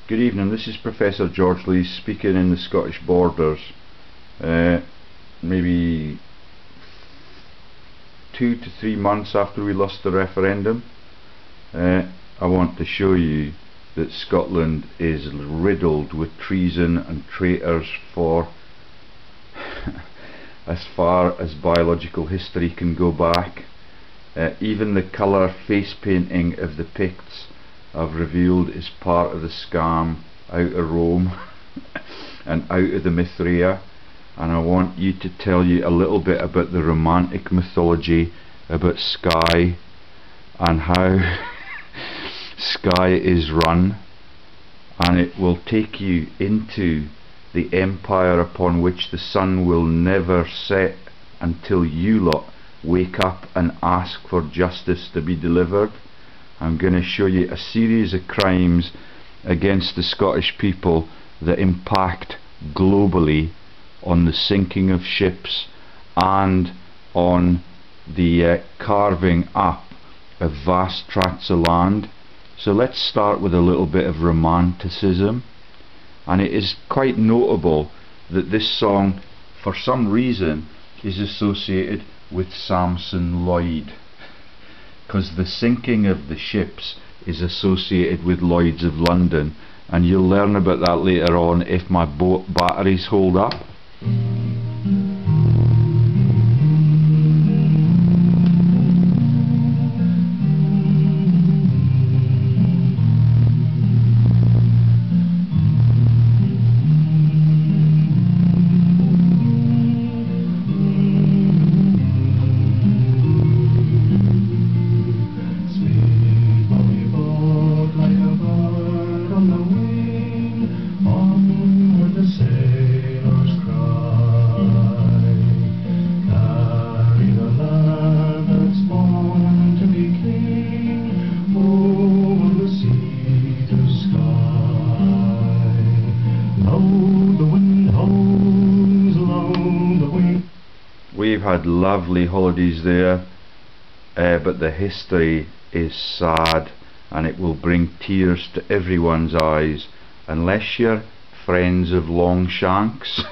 Good evening, this is Professor George Lee speaking in the Scottish Borders. Maybe 2 to 3 months after we lost the referendum, I want to show you that Scotland is riddled with treason and traitors for as far as biological history can go back. Even the colour face painting of the Picts I've revealed is part of the scam out of Rome and out of the Mithraea, and I want you to tell you a little bit about the romantic mythology about SKYE and how SKYE is run, and it will take you into the empire upon which the sun will never set until you lot wake up and ask for justice to be delivered. I'm going to show you a series of crimes against the Scottish people that impact globally on the sinking of ships and on the carving up of vast tracts of land. So let's start with a little bit of romanticism, and it is quite notable that this song for some reason is associated with Samson Lloyd, because the sinking of the ships is associated with Lloyd's of London, and you'll learn about that later on if my boat batteries hold up. We've had lovely holidays there, but the history is sad, and it will bring tears to everyone's eyes unless you're friends of Longshanks.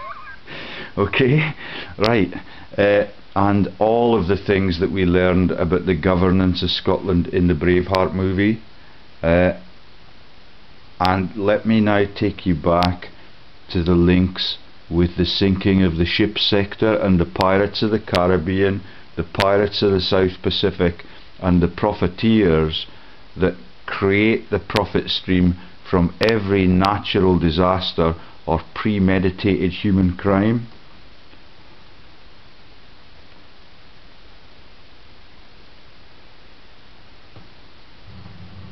Okay, right, and all of the things that we learned about the governance of Scotland in the Braveheart movie. And let me now take you back to the links with the sinking of the ship sector and the pirates of the Caribbean, the pirates of the South Pacific, and the profiteers that create the profit stream from every natural disaster or premeditated human crime.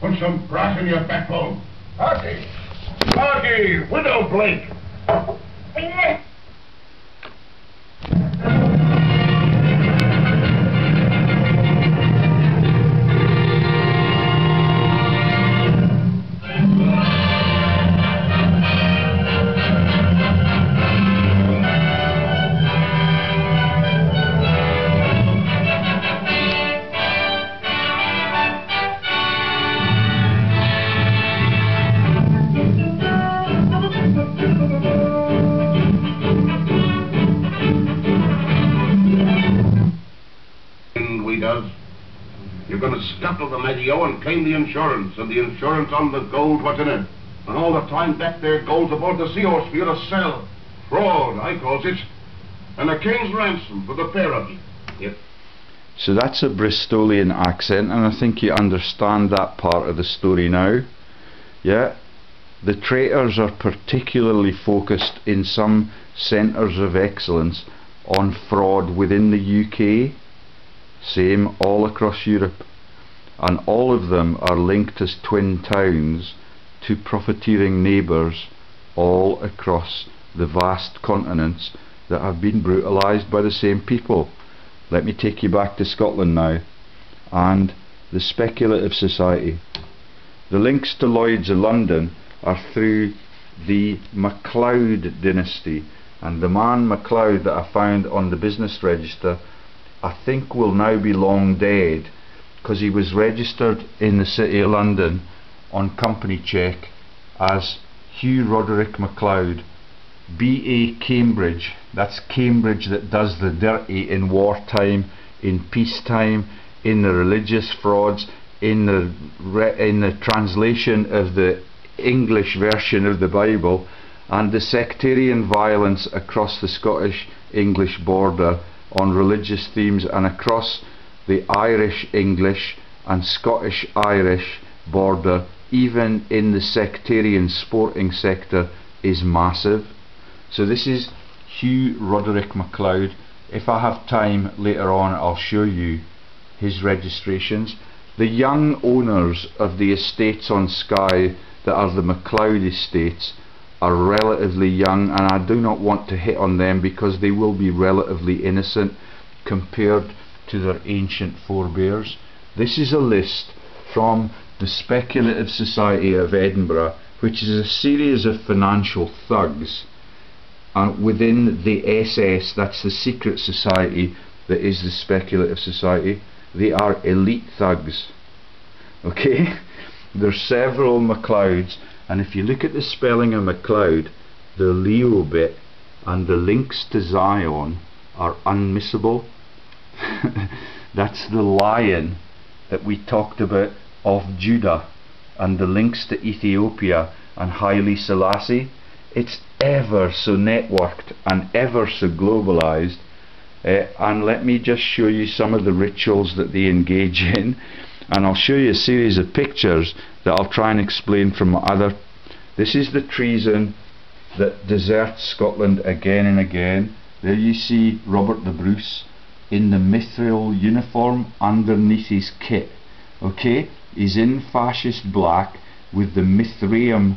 Put some brass in your backbone. Hardy! Hardy! Widow Blake! You're going to scuttle the Medio and claim the insurance, and the insurance on the gold what's in it. And all the time back there gold's aboard the Seahorse for you to sell. Fraud, I calls it. And a king's ransom for the pair of you. Yep. So that's a Bristolian accent, and I think you understand that part of the story now. Yeah, the traitors are particularly focused in some centres of excellence on fraud within the UK. Same all across Europe, and all of them are linked as twin towns to profiteering neighbours all across the vast continents that have been brutalised by the same people. Let me take you back to Scotland now, and the Speculative Society. The links to Lloyd's of London are through the MacLeod dynasty, and the man MacLeod that I found on the business register I think will now be long dead, because he was registered in the City of London on company check as Hugh Roderick MacLeod, BA Cambridge. That's Cambridge that does the dirty in wartime, in peacetime, in the religious frauds, in the translation of the English version of the Bible, and the sectarian violence across the Scottish-English border on religious themes, and across the Irish-English and Scottish-Irish border, even in the sectarian sporting sector, is massive. So this is Hugh Roderick MacLeod. If I have time later on, I'll show you his registrations. The young owners of the estates on Skye that are the MacLeod estates are relatively young, and I do not want to hit on them because they will be relatively innocent compared to their ancient forebears. This is a list from the Speculative Society of Edinburgh, which is a series of financial thugs within the SS, that's the secret society that is the Speculative Society. They are elite thugs. Okay? There's several MacLeods, and if you look at the spelling of MacLeod, the Leo bit and the links to Zion are unmissable. That's the lion that we talked about of Judah, and the links to Ethiopia and Haile Selassie. It's ever so networked and ever so globalized, and let me just show you some of the rituals that they engage in, and I'll show you a series of pictures that I'll try and explain from other. This is the treason that deserts Scotland again and again. There you see Robert the Bruce in the mithril uniform underneath his kit. Okay, he's in fascist black with the Mithraeum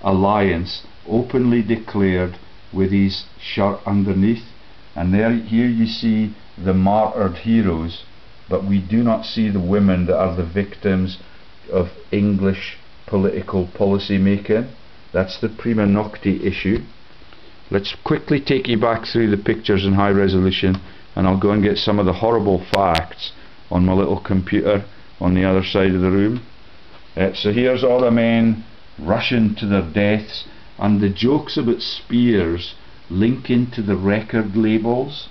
alliance openly declared with his shirt underneath, and here you see the martyred heroes, but we do not see the women that are the victims of English political policy making. That's the prima nocte issue. Let's quickly take you back through the pictures in high resolution, and I'll go and get some of the horrible facts on my little computer on the other side of the room. So here's all the men rushing to their deaths, and the jokes about spears linking to the record labels.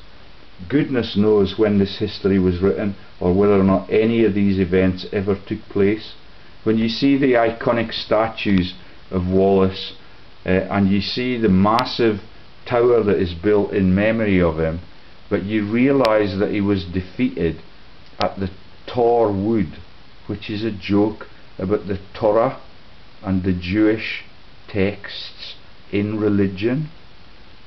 Goodness knows when this history was written, or whether or not any of these events ever took place. When you see the iconic statues of Wallace, and you see the massive tower that is built in memory of him, but you realise that he was defeated at the Tor Wood, which is a joke about the Torah and the Jewish texts in religion.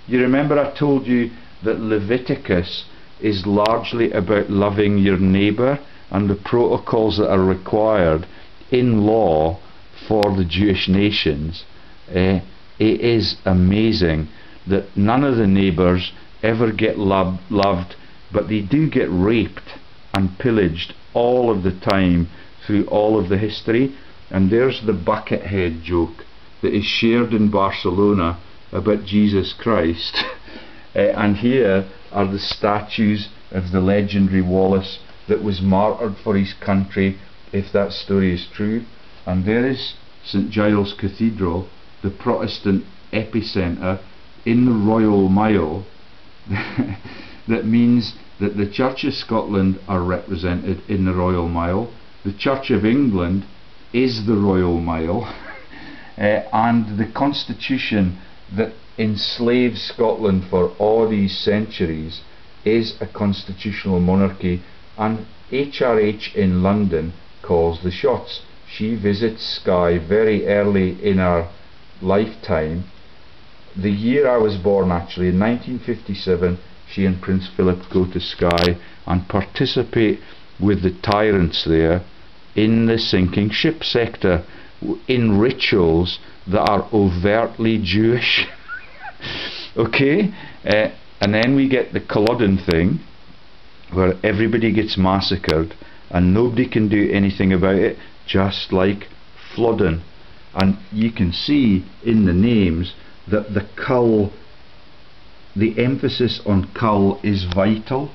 You remember I told you that Leviticus is largely about loving your neighbour and the protocols that are required in law for the Jewish nations. It is amazing that none of the neighbours ever get loved, but they do get raped and pillaged all of the time through all of the history. And there's the buckethead joke that is shared in Barcelona about Jesus Christ. And here are the statues of the legendary Wallace that was martyred for his country, if that story is true. And there is St Giles Cathedral, the Protestant epicentre in the Royal Mile. That means that the Church of Scotland are represented in the Royal Mile, the Church of England is the Royal Mile, and the Constitution that enslaved Scotland for all these centuries is a constitutional monarchy, and HRH in London calls the shots. She visits Skye very early in her lifetime. The year I was born, actually, in 1957, she and Prince Philip go to Skye and participate with the tyrants there in the sinking ship sector, in rituals that are overtly Jewish. Okay, and then we get the Culloden thing, where everybody gets massacred and nobody can do anything about it, just like Flodden. And you can see in the names that the cull, the emphasis on cull is vital.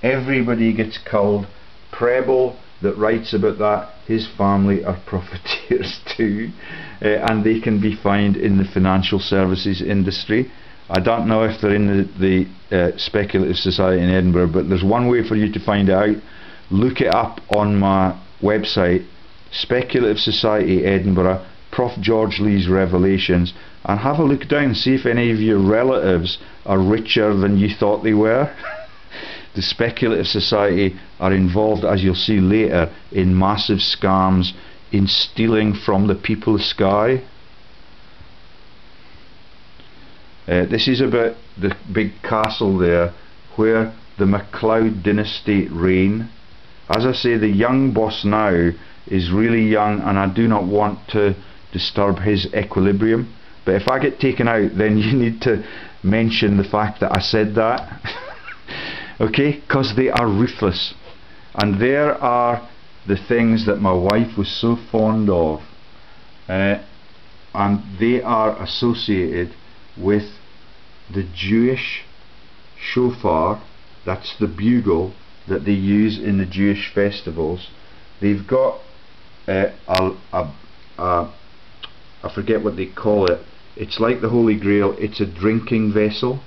Everybody gets culled. Preble, that writes about that, his family are profiteers too, and they can be found in the financial services industry. I don't know if they're in the Speculative Society in Edinburgh, but there's one way for you to find out. Look it up on my website, Speculative Society Edinburgh, Prof George Lee's Revelations, and have a look down and see if any of your relatives are richer than you thought they were. The Speculative Society are involved, as you'll see later, in massive scams in stealing from the people of SKYE. This is about the big castle there where the MacLeod dynasty reign. As I say, the young boss now is really young, and I do not want to disturb his equilibrium, but if I get taken out, then you need to mention the fact that I said that. Okay, because they are ruthless, and there are the things that my wife was so fond of, and they are associated with the Jewish shofar. That's the bugle that they use in the Jewish festivals. They've got I forget what they call it. It's like the Holy Grail. It's a drinking vessel,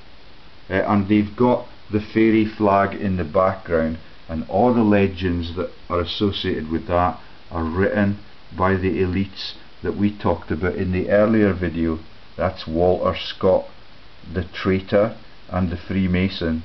and they've got the fairy flag in the background, and all the legends that are associated with that are written by the elites that we talked about in the earlier video. That's Walter Scott, the traitor and the Freemason.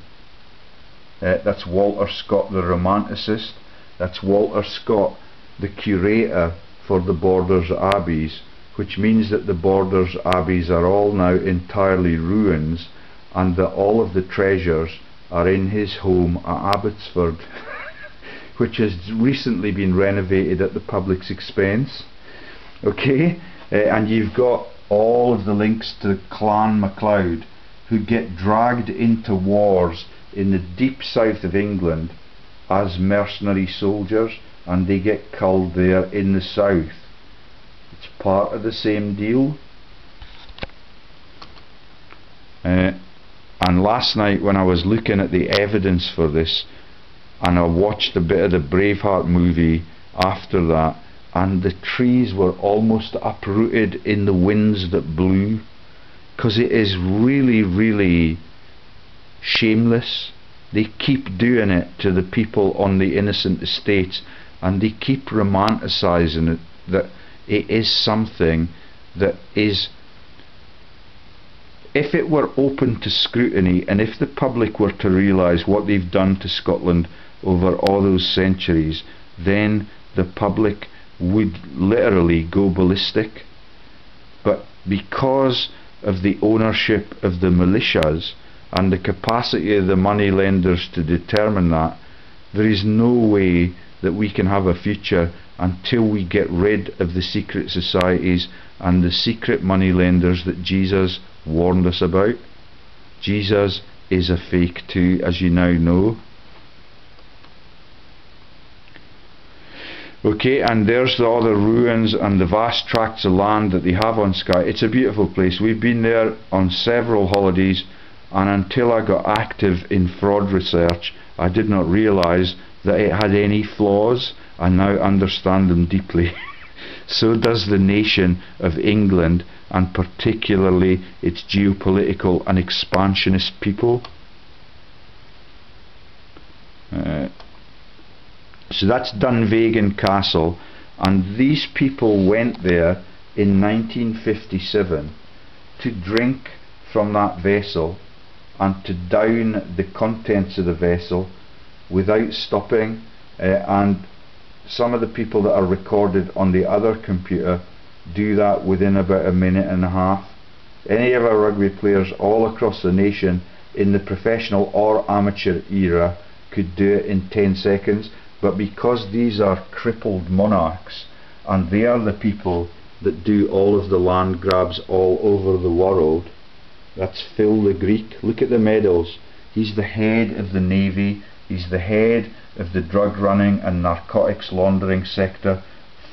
That's Walter Scott, the romanticist. That's Walter Scott, the curator for the Borders Abbeys, which means that the Borders Abbeys are all now entirely ruins, and that all of the treasures are in his home at Abbotsford, which has recently been renovated at the public's expense. Okay, and you've got all of the links to Clan MacLeod, who get dragged into wars in the deep south of England as mercenary soldiers, and they get killed there in the south. It's part of the same deal. And last night when I was looking at the evidence for this, and I watched a bit of the Braveheart movie after that, and the trees were almost uprooted in the winds that blew, because it is really, really shameless. They keep doing it to the people on the innocent estates, and they keep romanticising it, that it is something that is, if it were open to scrutiny, and if the public were to realise what they've done to Scotland over all those centuries, then the public would literally go ballistic. But because of the ownership of the militias and the capacity of the money lenders to determine that, there is no way that we can have a future until we get rid of the secret societies and the secret money lenders that Jesus warned us about. Jesus is a fake too, as you now know. Okay, and there's the other ruins and the vast tracts of land that they have on SKYE. It's a beautiful place. We've been there on several holidays, and until I got active in fraud research, I did not realise that it had any flaws. I now understand them deeply. So does the nation of England, and particularly its geopolitical and expansionist people. So that's Dunvegan Castle, and these people went there in 1957 to drink from that vessel and to down the contents of the vessel without stopping, and some of the people that are recorded on the other computer do that within about a minute and a half. Any of our rugby players all across the nation in the professional or amateur era could do it in 10 seconds, but because these are crippled monarchs, and they are the people that do all of the land grabs all over the world. That's Phil the Greek. Look at the medals. He's the head of the navy, he's the head of the drug running and narcotics laundering sector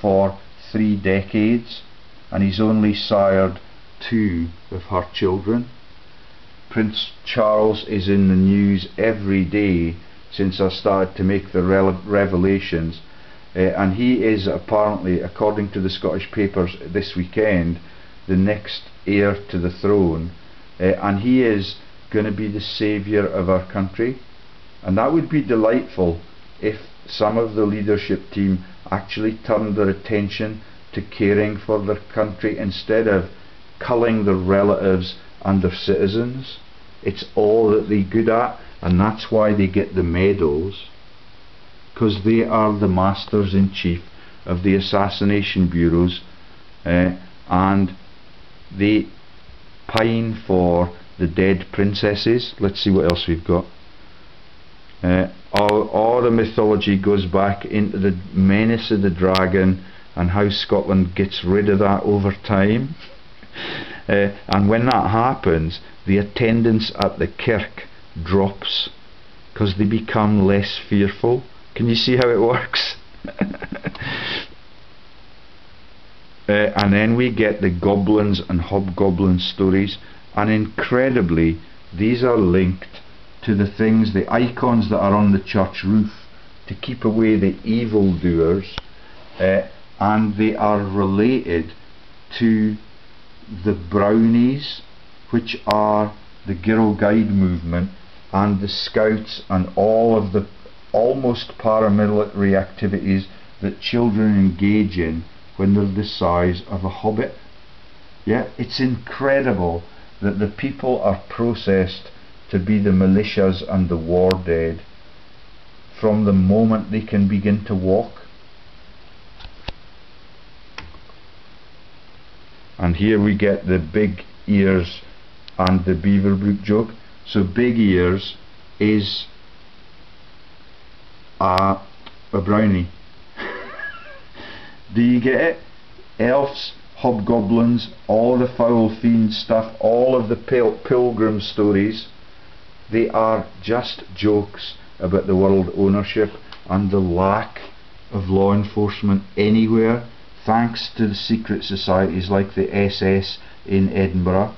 for 3 decades, and he's only sired 2 of her children. Prince Charles is in the news every day since I started to make the revelations, and he is apparently, according to the Scottish papers this weekend, the next heir to the throne, and he is going to be the saviour of our country. And that would be delightful if some of the leadership team actually turned their attention to caring for their country instead of culling their relatives and their citizens. It's all that they're good at, and that's why they get the medals, because they are the masters in chief of the assassination bureaus, and they pine for the dead princesses. Let's see what else we've got. All the mythology goes back into the menace of the dragon and how Scotland gets rid of that over time. And when that happens, the attendance at the kirk drops because they become less fearful. Can you see how it works? And then we get the goblins and hobgoblin stories, and incredibly these are linked to the things, the icons that are on the church roof to keep away the evildoers, and they are related to the Brownies, which are the Girl Guide movement, and the Scouts, and all of the almost paramilitary activities that children engage in when they're the size of a hobbit. Yeah, it's incredible that the people are processed to be the militias and the war dead from the moment they can begin to walk. And here we get the big ears and the Beaverbrook joke. So big ears is a brownie. Do you get it? Elves, hobgoblins, all the foul fiend stuff, all of the pilgrim stories, they are just jokes about the world ownership and the lack of law enforcement anywhere, thanks to the secret societies like the SS in Edinburgh.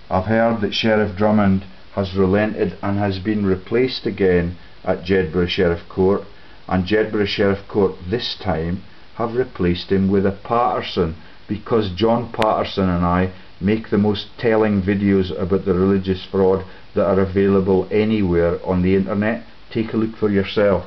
I've heard that Sheriff Drummond has relented and has been replaced again at Jedburgh Sheriff Court, and Jedburgh Sheriff Court this time have replaced him with a Patterson, because John Patterson and I make the most telling videos about the religious fraud that are available anywhere on the internet. Take a look for yourself.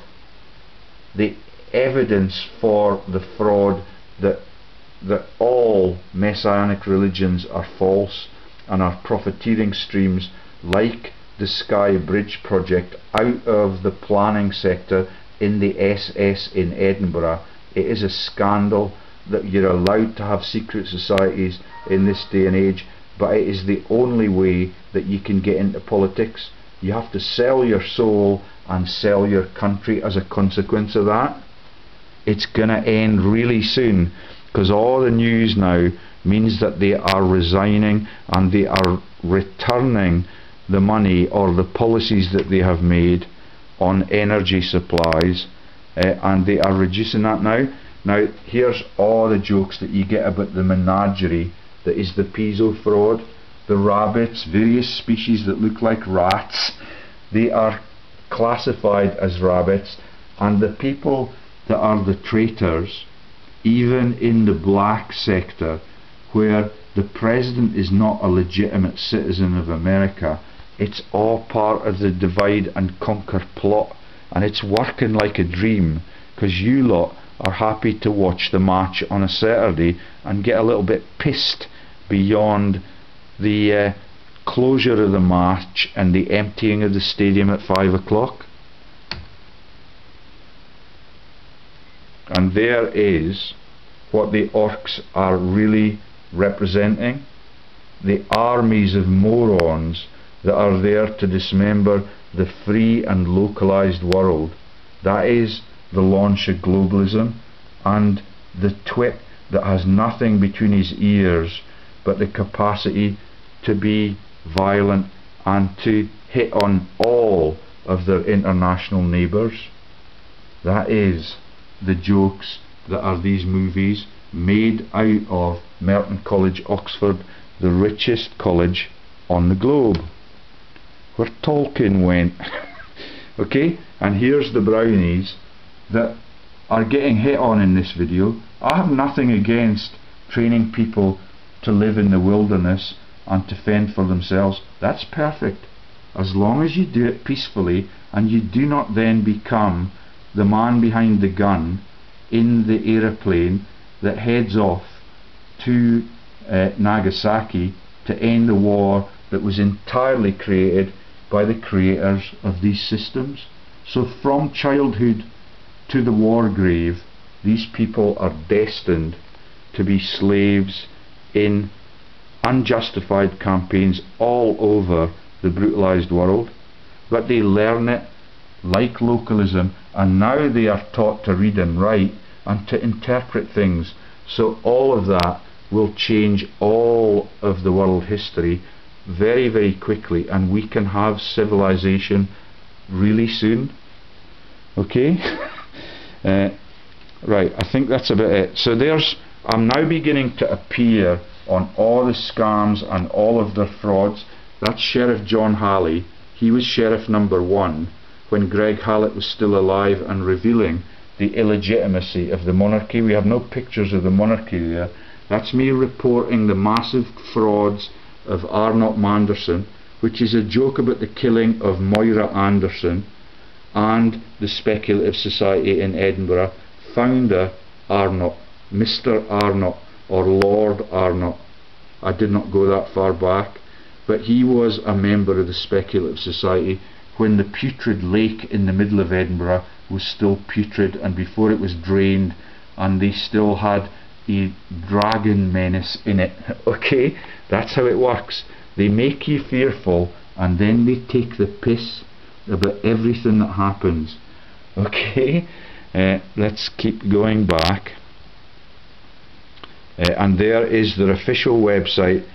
The evidence for the fraud, that all messianic religions are false and are profiteering streams like the SKYE Bridge project out of the planning sector in the SS in Edinburgh. It is a scandal that you're allowed to have secret societies in this day and age, but it is the only way that you can get into politics. You have to sell your soul and sell your country as a consequence of that. It's going to end really soon, because all the news now means that they are resigning and they are returning the money or the policies that they have made on energy supplies, and they are reducing that now. Now here's all the jokes that you get about the menagerie that is the Pizzo fraud. The rabbits, various species that look like rats, they are classified as rabbits, and the people that are the traitors, even in the black sector where the president is not a legitimate citizen of America, it's all part of the divide and conquer plot, and it's working like a dream, because you lot are happy to watch the match on a Saturday and get a little bit pissed beyond the closure of the match and the emptying of the stadium at 5 o'clock. And there is what the orcs are really representing: the armies of morons that are there to dismember the free and localized world. That is the launch of globalism, and the twit that has nothing between his ears but the capacity to be violent and to hit on all of their international neighbours. That is the jokes that are these movies made out of Merton College, Oxford, the richest college on the globe, where Tolkien went. Okay, and here's the Brownies that are getting hit on in this video. I have nothing against training people to live in the wilderness and to fend for themselves. That's perfect, as long as you do it peacefully and you do not then become the man behind the gun in the aeroplane that heads off to Nagasaki to end the war that was entirely created by the creators of these systems. So from childhood to the war grave, these people are destined to be slaves in unjustified campaigns all over the brutalized world. But they learn it like localism, and now they are taught to read and write and to interpret things. So all of that will change all of the world history very, very quickly, and we can have civilization really soon. Okay? Right, I think that's about it. So I'm now beginning to appear on all the scams and all of their frauds. That's Sheriff John Halley. He was Sheriff number 1 when Greg Hallett was still alive and revealing the illegitimacy of the monarchy. We have no pictures of the monarchy there. That's me reporting the massive frauds of Arnott Manderson, which is a joke about the killing of Moira Anderson and the Speculative Society in Edinburgh. Founder Arnott, Mr. Arnott or Lord Arnott. I did not go that far back, but he was a member of the Speculative Society when the putrid lake in the middle of Edinburgh was still putrid and before it was drained, and they still had a dragon menace in it. Okay, that's how it works. They make you fearful and then they take the piss about everything that happens. Okay, let's keep going back. And there is their official website.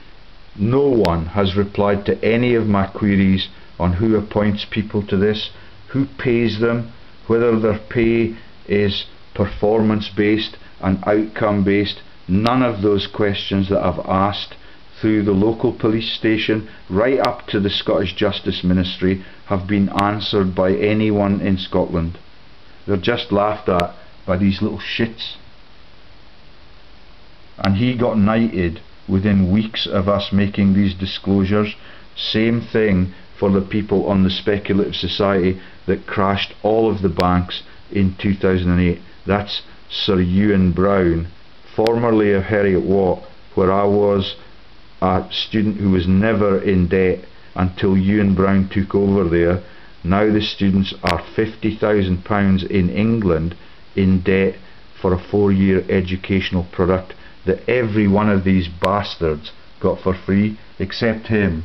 No one has replied to any of my queries on who appoints people to this, who pays them, whether their pay is performance based and outcome based. None of those questions that I've asked through the local police station right up to the Scottish Justice Ministry have been answered by anyone in Scotland. They're just laughed at by these little shits. And he got knighted within weeks of us making these disclosures. Same thing for the people on the Speculative Society that crashed all of the banks in 2008. That's Sir Ewan Brown, formerly of Heriot Watt, where I was a student who was never in debt until Ewan Brown took over there. Now the students are £50,000 in England in debt for a 4-year educational product that every one of these bastards got for free, except him.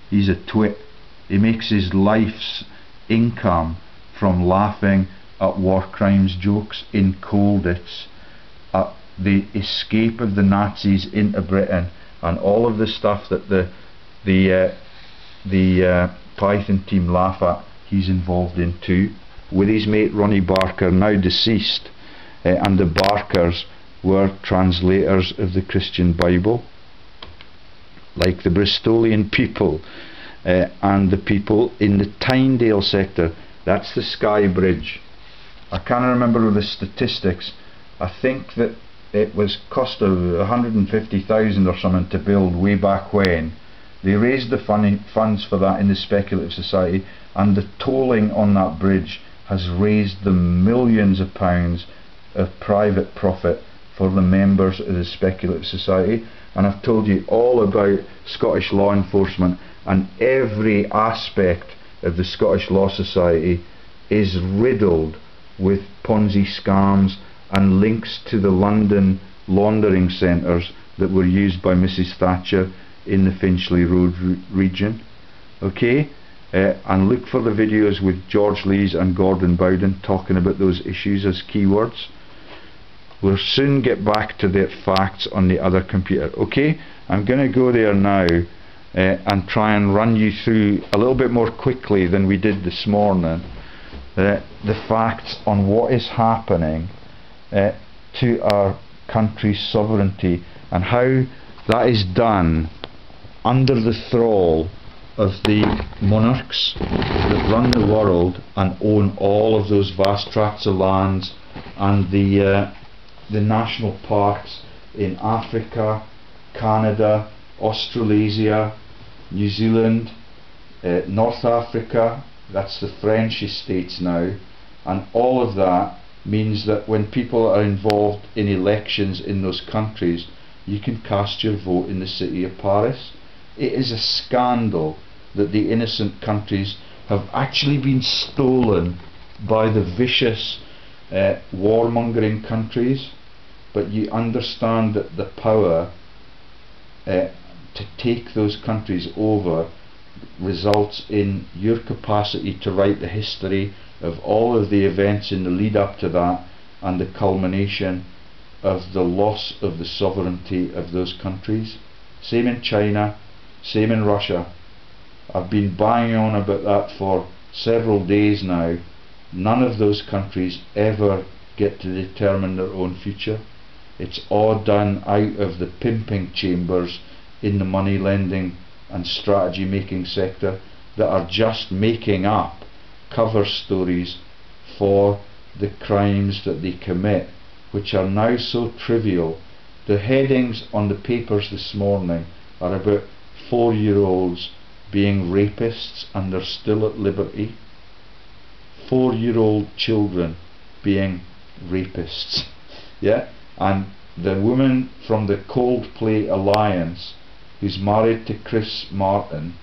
He's a twit. He makes his life's income from laughing at war crimes jokes in Colditz, at the escape of the Nazis into Britain, and all of the stuff that the Python team laugh at. He's involved in too, with his mate Ronnie Barker, now deceased, and the Barkers were translators of the Christian Bible, like the Bristolian people and the people in the Tynedale sector. That's the SKYE bridge. I can't remember the statistics. I think that it was cost of 150,000 or something to build way back when. They raised the funds for that in the Speculative Society, and the tolling on that bridge has raised them millions of pounds of private profit for the members of the Speculative Society. And I've told you all about Scottish law enforcement, and every aspect of the Scottish Law Society is riddled with Ponzi scams and links to the London laundering centres that were used by Mrs Thatcher in the Finchley Road region. Okay, and look for the videos with George Lees and Gordon Bowden talking about those issues as keywords. We'll soon get back to the facts on the other computer. Okay, I'm going to go there now and try and run you through a little bit more quickly than we did this morning the facts on what is happening to our country's sovereignty and how that is done under the thrall of the monarchs that run the world and own all of those vast tracts of lands, and the national parks in Africa, Canada, Australasia, New Zealand, North Africa, that's the French estates now, and all of that means that when people are involved in elections in those countries, you can cast your vote in the city of Paris. It is a scandal that the innocent countries have actually been stolen by the vicious warmongering countries, but you understand that the power to take those countries over results in your capacity to write the history of all of the events in the lead up to that, and the culmination of the loss of the sovereignty of those countries. Same in China, same in Russia. I've been banging on about that for several days now. None of those countries ever get to determine their own future. It's all done out of the pimping chambers in the money lending and strategy making sector that are just making up cover stories for the crimes that they commit, which are now so trivial. The headings on the papers this morning are about 4-year-olds being rapists and they're still at liberty. 4-year-old children being rapists. Yeah, and the woman from the Coldplay Alliance who's married to Chris Martin,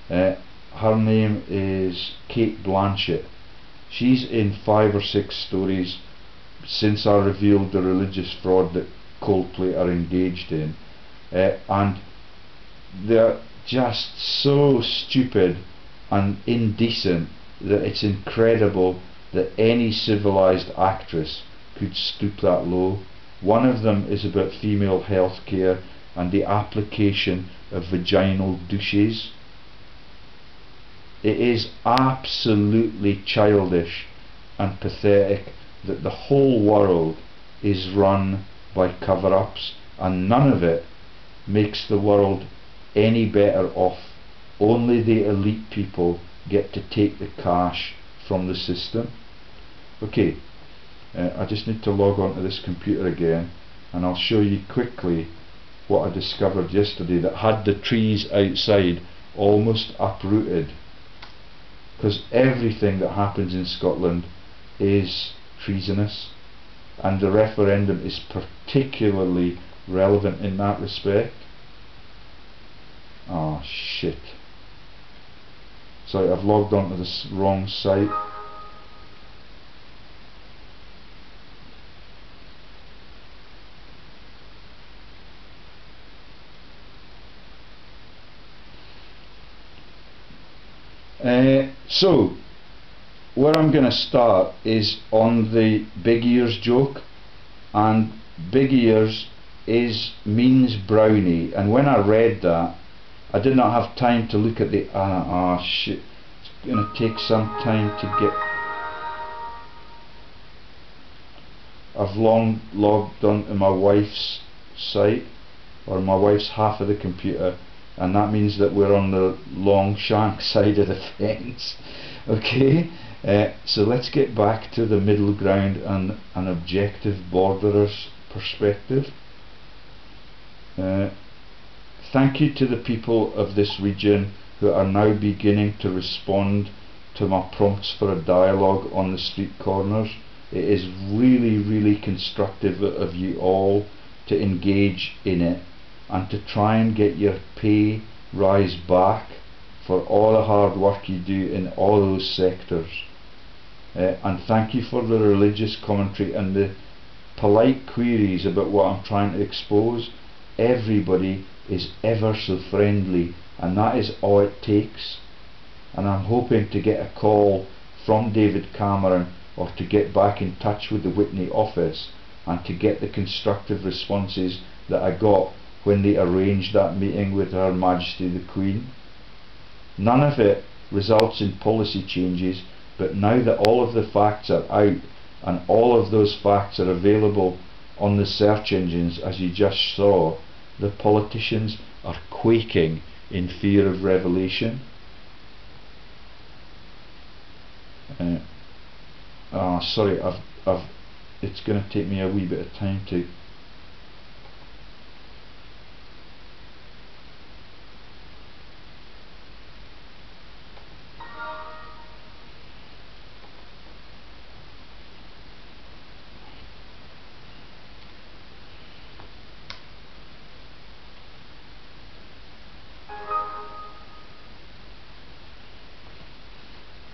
her name is Kate Blanchett. She's in 5 or 6 stories since I revealed the religious fraud that Coldplay are engaged in, and they're just so stupid and indecent that it's incredible that any civilized actress could stoop that low. One of them is about female health care and the application of vaginal douches. It is absolutely childish and pathetic that the whole world is run by cover-ups, and none of it makes the world any better off. Only the elite people get to take the cash from the system. Okay, I just need to log on to this computer again, and I'll show you quickly what I discovered yesterday that had the trees outside almost uprooted, because everything that happens in Scotland is treasonous, and the referendum is particularly relevant in that respect. Oh shit, sorry, I've logged onto this wrong site. So where I'm going to start is on the big ears joke, and big ears means brownie, and when I read that I did not have time to look at the shit, it's going to take some time to get. I've long logged onto my wife's site, or my wife's half of the computer, and that means that we're on the Longshank side of the fence. Okay, so let's get back to the middle ground and an objective borderer's perspective. Thank you to the people of this region who are now beginning to respond to my prompts for a dialogue on the street corners. It is really, really constructive of you all to engage in it and to try and get your pay rise back for all the hard work you do in all those sectors. And thank you for the religious commentary and the polite queries about what I'm trying to expose. Everybody is ever so friendly, and that is all it takes. And I'm hoping to get a call from David Cameron, or to get back in touch with the Whitney office and to get the constructive responses that I got when they arranged that meeting with Her Majesty the Queen. None of it results in policy changes, but now that all of the facts are out, and all of those facts are available on the search engines as you just saw, the politicians are quaking in fear of revelation. Sorry, I've it's going to take me a wee bit of time to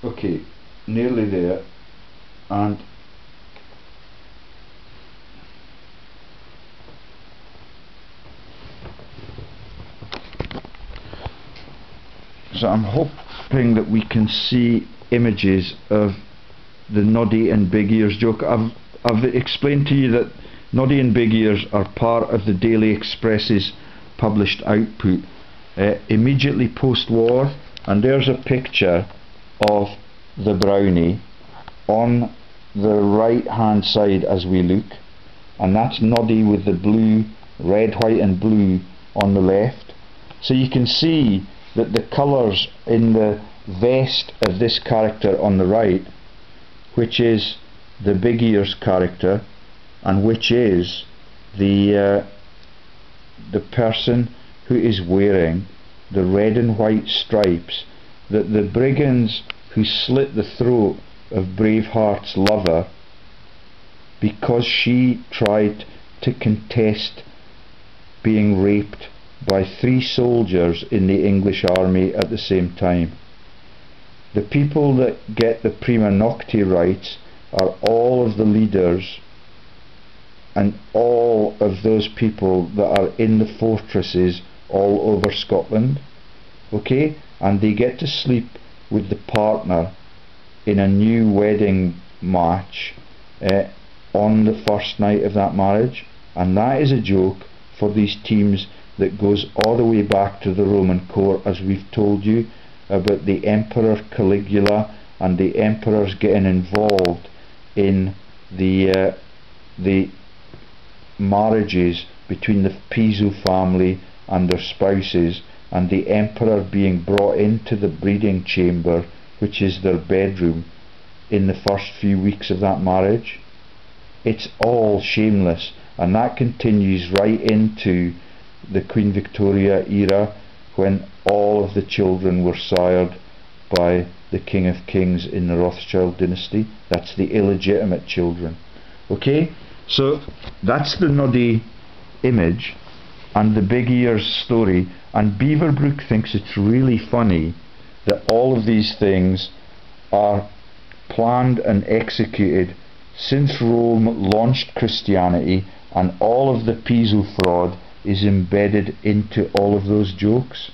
okay, nearly there. And so I'm hoping that we can see images of the Noddy and Big Ears joke. I've explained to you that Noddy and Big Ears are part of the Daily Express's published output immediately post-war, and there's a picture of the Brownie on the right hand side as we look, and that's Noddy with the blue, red, white and blue on the left. So you can see that the colours in the vest of this character on the right, which is the Big Ears character, and which is the person who is wearing the red and white stripes that the brigands who slit the throat of Braveheart's lover because she tried to contest being raped by 3 soldiers in the English army at the same time. The people that get the prima nocte rights are all of the leaders and all of those people that are in the fortresses all over Scotland, okay, and they get to sleep with the partner in a new wedding match on the first night of that marriage. And that is a joke for these teams that goes all the way back to the Roman court, as we've told you about the Emperor Caligula and the emperors getting involved in the marriages between the Piso family and their spouses, and the emperor being brought into the breeding chamber, which is their bedroom, in the first few weeks of that marriage. It's all shameless, and that continues right into the Queen Victoria era, when all of the children were sired by the King of Kings in the Rothschild dynasty. That's the illegitimate children. Okay, so that's the Noddy image and the Big Ears story, and Beaverbrook thinks it's really funny that all of these things are planned and executed since Rome launched Christianity, and all of the Piso fraud is embedded into all of those jokes.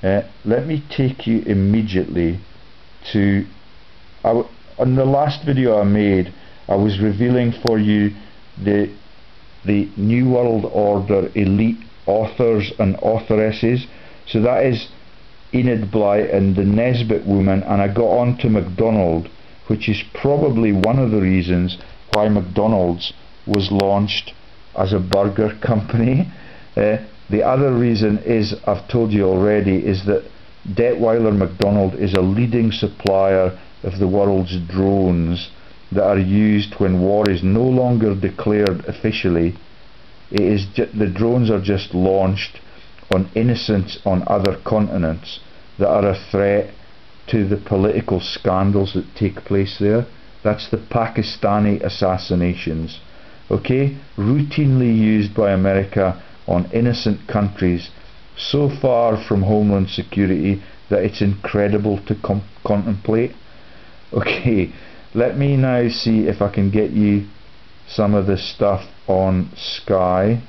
Let me take you immediately to on the last video I made, I was revealing for you the New World Order elite authors and authoresses. So that is Enid Blyton, the Nesbit woman, and I got on to McDonald, which is probably one of the reasons why McDonald's was launched as a burger company. The other reason is, I've told you already, is that Detweiler McDonald is a leading supplier of the world's drones that are used when war is no longer declared officially. It is the drones are just launched on innocents on other continents that are a threat to the political scandals that take place there. That's the Pakistani assassinations, okay, routinely used by America on innocent countries, so far from Homeland Security that it's incredible to contemplate. Okay, let me now see if I can get you some of the stuff on SKYE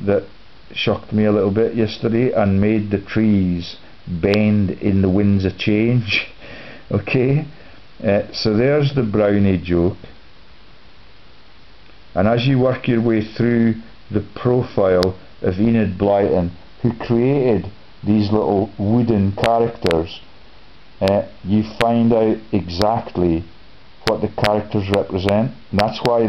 that shocked me a little bit yesterday and made the trees bend in the winds of change. Okay, so there's the Brownie joke, and as you work your way through the profile of Enid Blyton, who created these little wooden characters, you find out exactly what the characters represent. That's why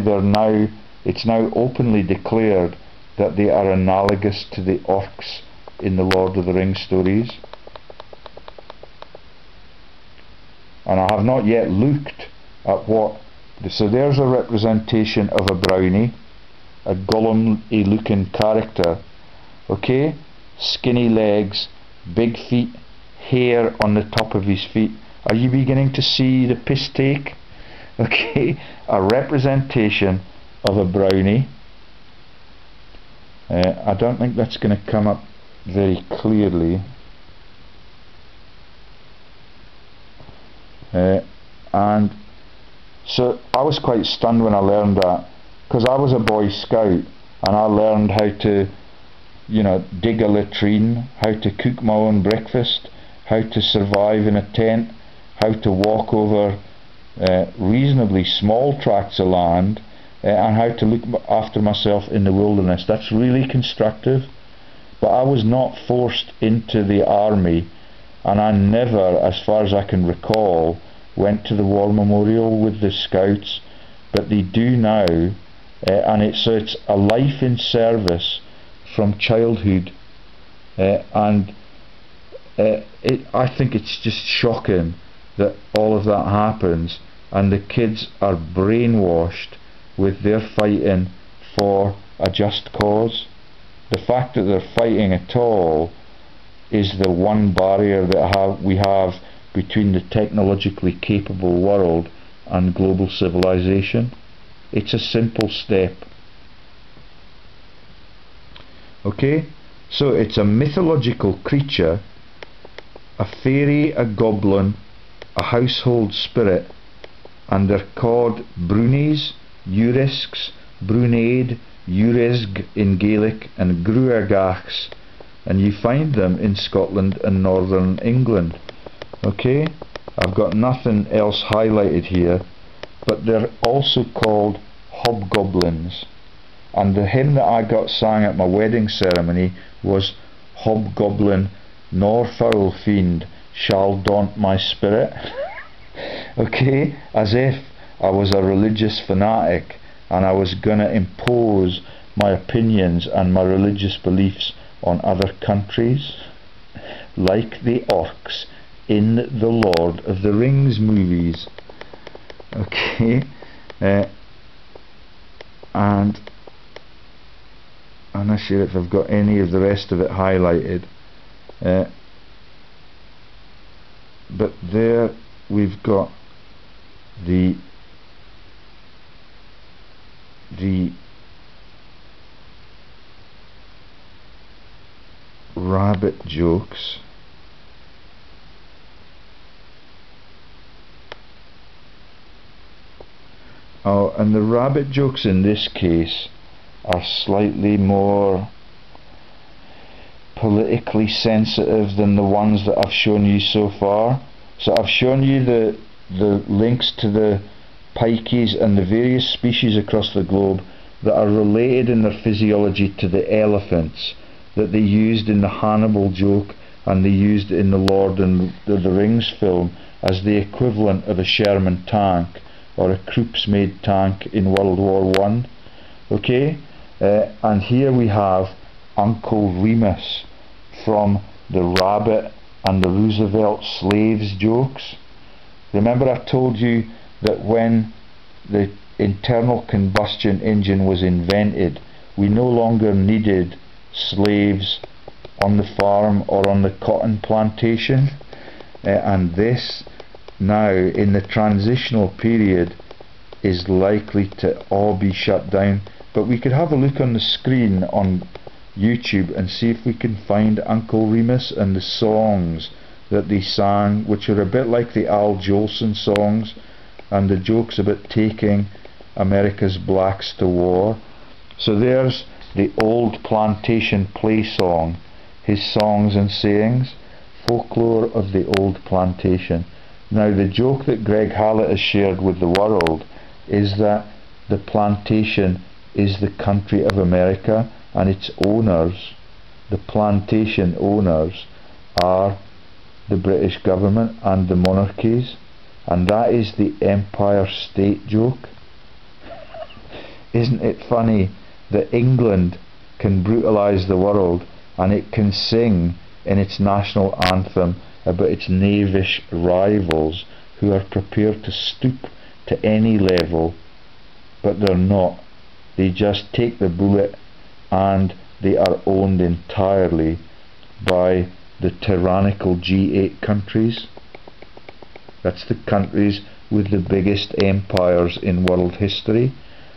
it's now openly declared that they are analogous to the orcs in the Lord of the Rings stories. And I have not yet looked at what So there's a representation of a brownie, a Gollum-y looking character. Okay, skinny legs, big feet, hair on the top of his feet. Are you beginning to see the piss take? Okay, a representation of a brownie. I don't think that's going to come up very clearly. And so I was quite stunned when I learned that, because I was a Boy Scout and I learned how to, you know, dig a latrine, how to cook my own breakfast, how to survive in a tent, how to walk over reasonably small tracts of land, and how to look after myself in the wilderness. That's really constructive. But I was not forced into the army, and I never, as far as I can recall, went to the war memorial with the Scouts, but they do now, and it's a life in service from childhood, and I think it's just shocking that all of that happens, and the kids are brainwashed with their fighting for a just cause. The fact that they're fighting at all is the one barrier that we have between the technologically capable world and global civilization. It's a simple step. Okay, so it's a mythological creature, a fairy, a goblin, a household spirit, and they're called Brownies, Urisks, Brunaid, Urisg in Gaelic, and Gruagachs, and you find them in Scotland and northern England. Okay, I've got nothing else highlighted here, but they're also called Hobgoblins, and the hymn that I got sang at my wedding ceremony was Hobgoblin nor foul fiend shall daunt my spirit. Okay, as if I was a religious fanatic and I was going to impose my opinions and my religious beliefs on other countries, like the orcs in the Lord of the Rings movies. Okay, and I'm not sure if I've got any of the rest of it highlighted, but there we've got the rabbit jokes. Oh, and the rabbit jokes in this case are slightly more politically sensitive than the ones that I've shown you so far. So I've shown you the links to the pikeys and the various species across the globe that are related in their physiology to the elephants that they used in the Hannibal joke and they used in the Lord and the Rings film as the equivalent of a Sherman tank or a Krupp's made tank in World War I. Okay, and here we have Uncle Remus from the rabbit and the Roosevelt slaves jokes. Remember I told you that when the internal combustion engine was invented, we no longer needed slaves on the farm or on the cotton plantation, and this now in the transitional period is likely to all be shut down. But we could have a look on the screen on YouTube and see if we can find Uncle Remus and the songs that they sang, which are a bit like the Al Jolson songs and the jokes about taking America's blacks to war. So there's the old plantation play song, his songs and sayings, folklore of the old plantation. Now the joke that Greg Hallett has shared with the world is that the plantation is the country of America and its owners, the plantation owners, are the British government and the monarchies, and that is the Empire State joke. Isn't it funny that England can brutalise the world and it can sing in its national anthem about its knavish rivals who are prepared to stoop to any level, but they're not. They just take the bullet, and they are owned entirely by the tyrannical G8 countries. That's the countries with the biggest empires in world history.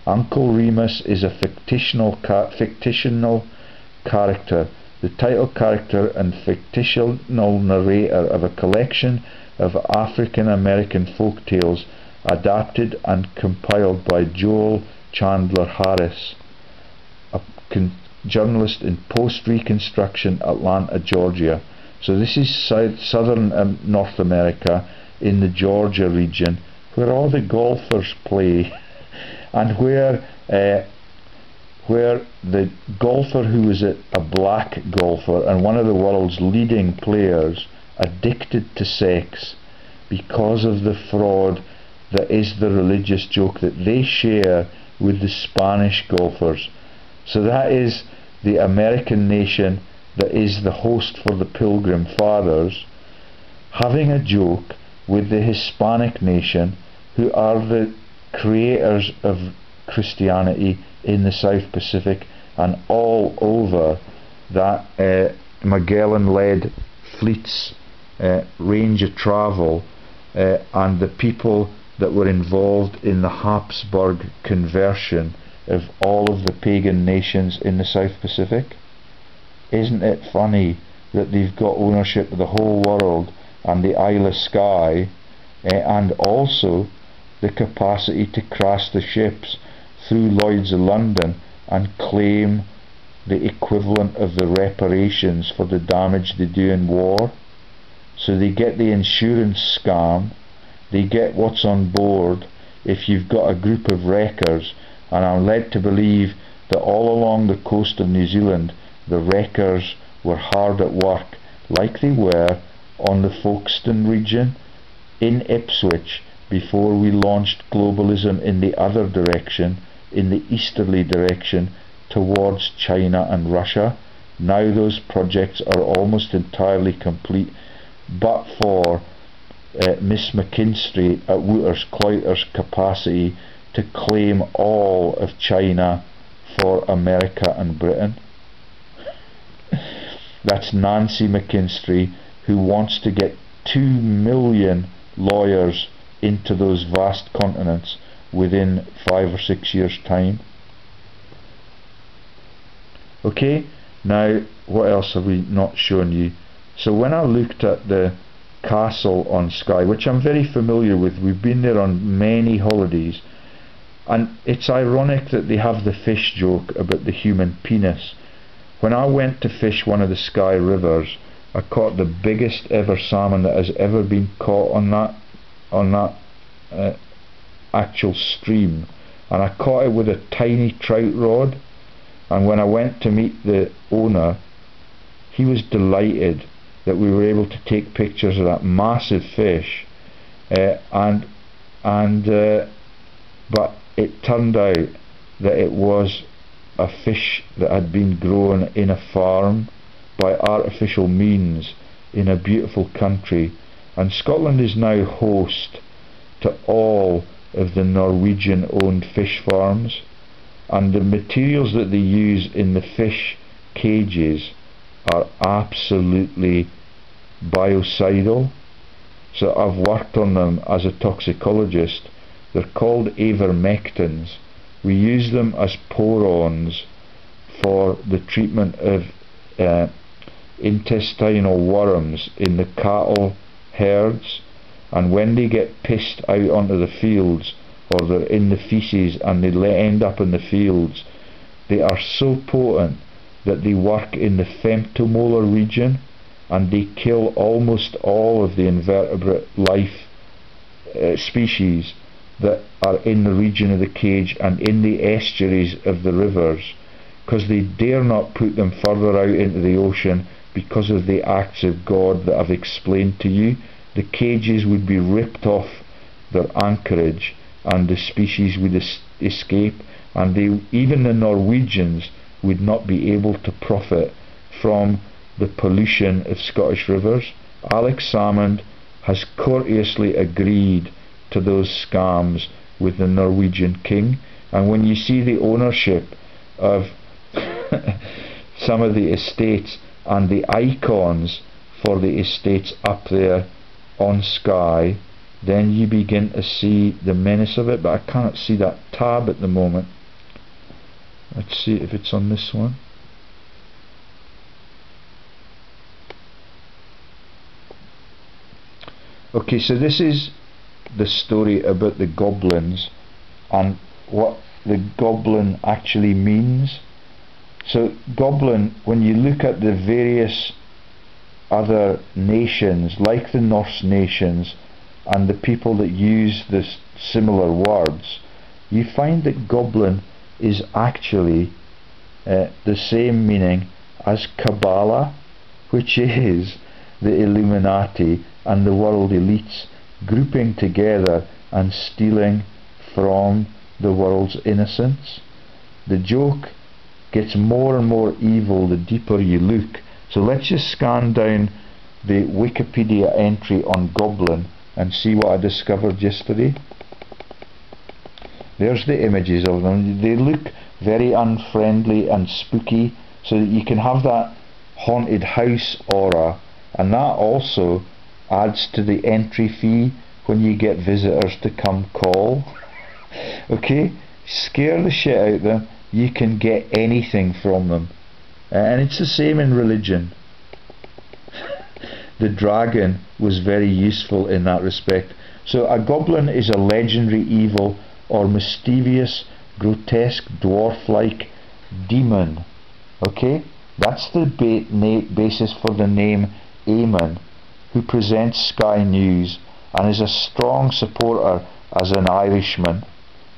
Uncle Remus is a fictional character, the title character and fictional narrator of a collection of African American folk tales adapted and compiled by Joel Chandler Harris, a journalist in post-Reconstruction Atlanta, Georgia. So this is southern North America, in the Georgia region, where all the golfers play and where the golfer who was a black golfer and one of the world's leading players, addicted to sex because of the fraud that is the religious joke that they share with the Spanish golfers. So that is the American nation that is the host for the Pilgrim Fathers having a joke with the Hispanic nation, who are the creators of Christianity in the South Pacific and all over that Magellan-led fleet's range of travel, and the people that were involved in the Habsburg conversion of all of the pagan nations in the South Pacific. Isn't it funny that they've got ownership of the whole world and the Isle of Skye, and also the capacity to crash the ships through Lloyd's of London and claim the equivalent of the reparations for the damage they do in war? So they get the insurance scam, they get what's on board if you've got a group of wreckers, and I'm led to believe that all along the coast of New Zealand the wreckers were hard at work, like they were on the Folkestone region in Ipswich before we launched globalism in the other direction, in the easterly direction towards China and Russia. Now those projects are almost entirely complete, but for Miss McKinstry at Wooters Cloyter's capacity to claim all of China for America and Britain. That's Nancy McKinstry, who wants to get 2 million lawyers into those vast continents within 5 or 6 years' time. Okay, now what else have we not shown you? So when I looked at the castle on SKYE, which I'm very familiar with, we've been there on many holidays, and it's ironic that they have the fish joke about the human penis. When I went to fish one of the SKYE rivers, I caught the biggest ever salmon that has ever been caught on that actual stream, and I caught it with a tiny trout rod. And when I went to meet the owner, he was delighted that we were able to take pictures of that massive fish, but it turned out that it was a fish that had been grown in a farm by artificial means in a beautiful country. And Scotland is now host to all of the Norwegian owned fish farms, and the materials that they use in the fish cages are absolutely biocidal. So I've worked on them as a toxicologist. They're called avermectins. We use them as porons for the treatment of intestinal worms in the cattle herds, and when they get pissed out onto the fields, or they're in the feces and they end up in the fields, they are so potent that they work in the femtomolar region, and they kill almost all of the invertebrate life species that are in the region of the cage and in the estuaries of the rivers, because they dare not put them further out into the ocean because of the acts of God that I've explained to you. The cages would be ripped off their anchorage and the species would escape, and even the Norwegians would not be able to profit from the pollution of Scottish rivers. Alex Salmond has courteously agreed to those scams with the Norwegian king. And when you see the ownership of some of the estates and the icons for the estates up there on SKYE, then you begin to see the menace of it. But I cannot see that tab at the moment. Let's see if it's on this one. Okay, so this is the story about the goblins and what the goblin actually means. So goblin, when you look at the various other nations like the Norse nations and the people that use this similar words, you find that goblin is actually the same meaning as Kabbalah, which is the Illuminati and the world elites grouping together and stealing from the world's innocence. The joke gets more and more evil the deeper you look. So let's just scan down the Wikipedia entry on goblin and see what I discovered yesterday. There's the images of them. They look very unfriendly and spooky, so that you can have that haunted house aura, and that also adds to the entry fee when you get visitors to come call. Okay, scare the shit out of them, you can get anything from them. And it's the same in religion. The dragon was very useful in that respect. So a goblin is a legendary evil or mischievous, grotesque, dwarf-like demon. Okay, that's the basis for the name Eamon, who presents Sky News and is a strong supporter as an Irishman,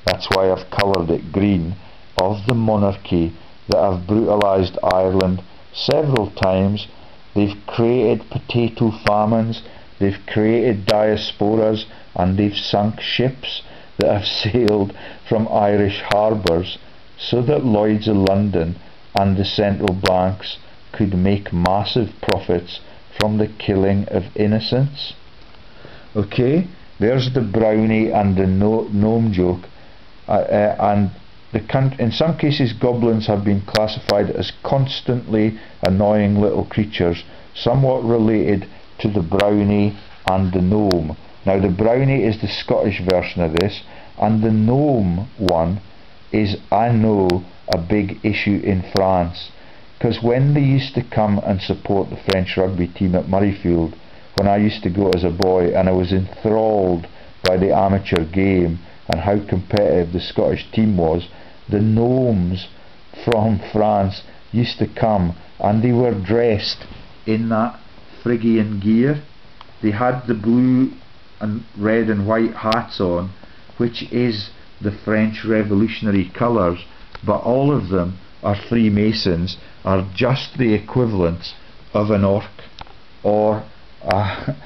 that's why I've coloured it green, of the monarchy that have brutalised Ireland several times. They've created potato famines, they've created diasporas, and they've sunk ships that have sailed from Irish harbours so that Lloyd's of London and the central banks could make massive profits from the killing of innocents. Okay, there's the brownie and the gnome joke, and in some cases goblins have been classified as constantly annoying little creatures, somewhat related to the brownie and the gnome. Now the brownie is the Scottish version of this, and the gnome one is, I know, a big issue in France, because when they used to come and support the French rugby team at Murrayfield, when I used to go as a boy, and I was enthralled by the amateur game and how competitive the Scottish team was, the gnomes from France used to come, and they were dressed in that Phrygian gear. They had the blue and red and white hats on, which is the French revolutionary colours, but all of them are Freemasons, are just the equivalent of an orc or a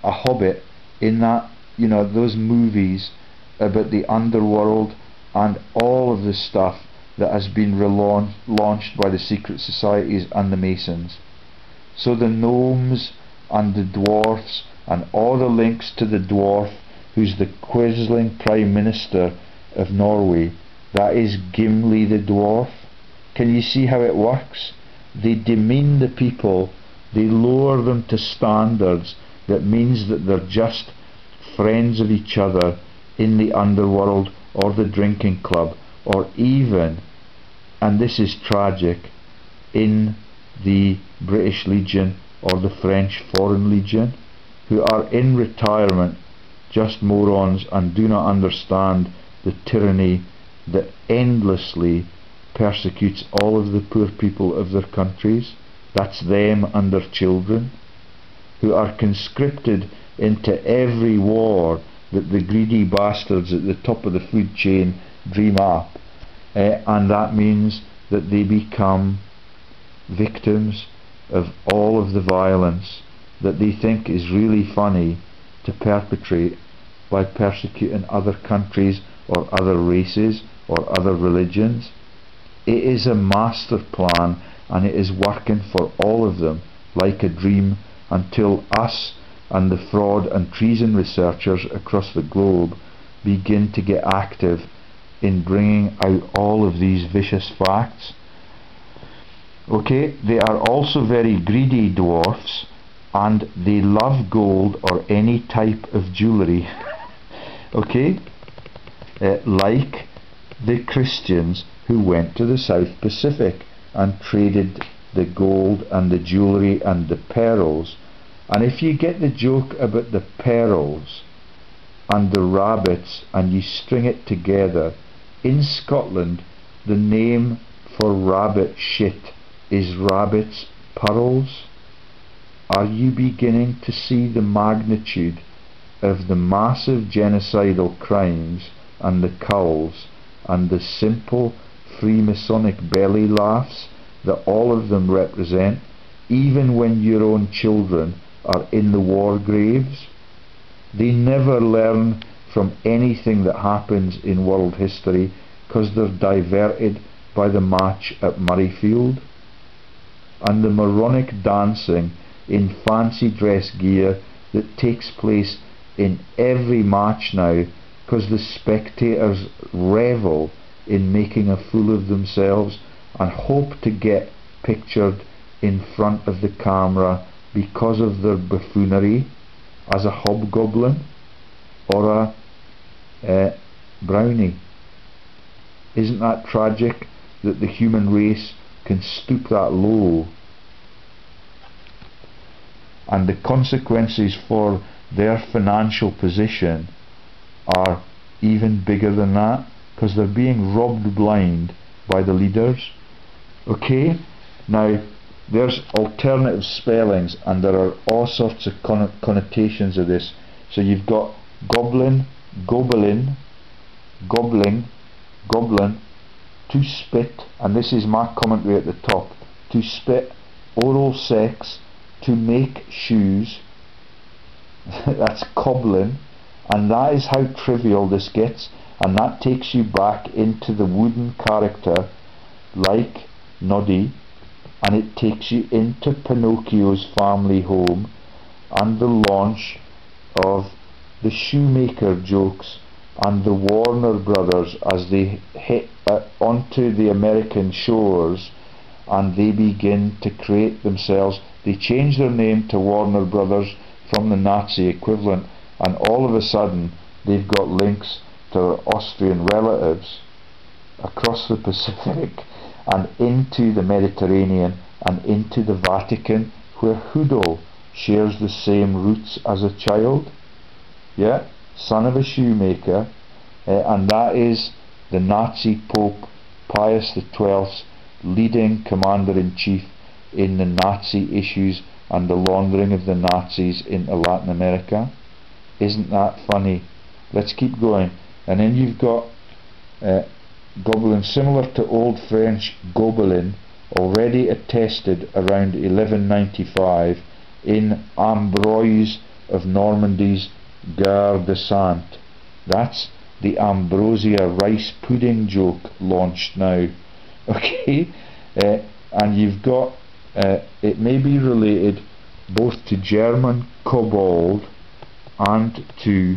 hobbit in that, you know, those movies about the underworld and all of the stuff that has been launched by the secret societies and the Masons. So the gnomes and the dwarfs and all the links to the dwarf who's the quisling Prime Minister of Norway, that is Gimli the dwarf. Can you see how it works? They demean the people, they lower them to standards that means that they're just friends of each other in the underworld or the drinking club, or even, and this is tragic, in the British Legion or the French Foreign Legion, who are in retirement, just morons, and do not understand the tyranny that endlessly persecutes all of the poor people of their countries. That's them and their children, who are conscripted into every war that the greedy bastards at the top of the food chain dream up, and that means that they become victims of all of the violence that they think is really funny to perpetrate by persecuting other countries or other races or other religions. It is a master plan, and it is working for all of them like a dream, until us and the fraud and treason researchers across the globe begin to get active in bringing out all of these vicious facts. Okay, they are also very greedy dwarfs, and they love gold or any type of jewellery. Okay, like the Christians who went to the South Pacific and traded the gold and the jewellery and the pearls. And if you get the joke about the pearls and the rabbits and you string it together, in Scotland the name for rabbit shit is rabbit's pearls. Are you beginning to see the magnitude of the massive genocidal crimes and the culls and the simple Freemasonic belly laughs that all of them represent, even when your own children are in the war graves? They never learn from anything that happens in world history because they're diverted by the match at Murrayfield and the moronic dancing in fancy dress gear that takes place in every match now, because the spectators revel in making a fool of themselves and hope to get pictured in front of the camera because of their buffoonery as a hobgoblin or a brownie. Isn't that tragic that the human race can stoop that low? And the consequences for their financial position are even bigger than that, because they're being robbed blind by the leaders. Okay, now there's alternative spellings and there are all sorts of connotations of this. So you've got goblin, gobelin, gobbling, goblin, to spit, and this is my commentary at the top, to spit, oral sex, to make shoes, that's cobbling, and that is how trivial this gets, and that takes you back into the wooden character like Noddy, and it takes you into Pinocchio's family home and the launch of the shoemaker jokes and the Warner Brothers as they hit onto the American shores, and they begin to create themselves. They change their name to Warner Brothers from the Nazi equivalent, and all of a sudden they've got links to their Austrian relatives across the Pacific and into the Mediterranean and into the Vatican, where Hudo shares the same roots as a child. Yeah, son of a shoemaker, and that is the Nazi Pope Pius XII's leading commander-in-chief in the Nazi issues and the laundering of the Nazis into Latin America. Isn't that funny? Let's keep going. And then you've got Gobelin, similar to Old French Gobelin, already attested around 1195 in Ambroise of Normandy's Gare de Saint. That's the Ambrosia rice pudding joke launched now. Okay, and you've got it may be related both to German kobold and to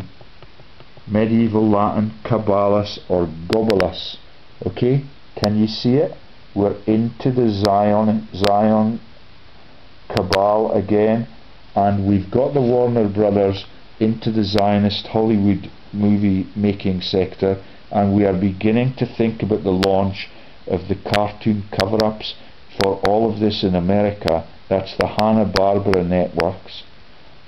medieval Latin caballus or gobulus. Okay, can you see it? We're into the Zion cabal again, and we've got the Warner Brothers into the Zionist Hollywood movie making sector, and we are beginning to think about the launch of the cartoon cover-ups for all of this in America. That's the Hanna-Barbera networks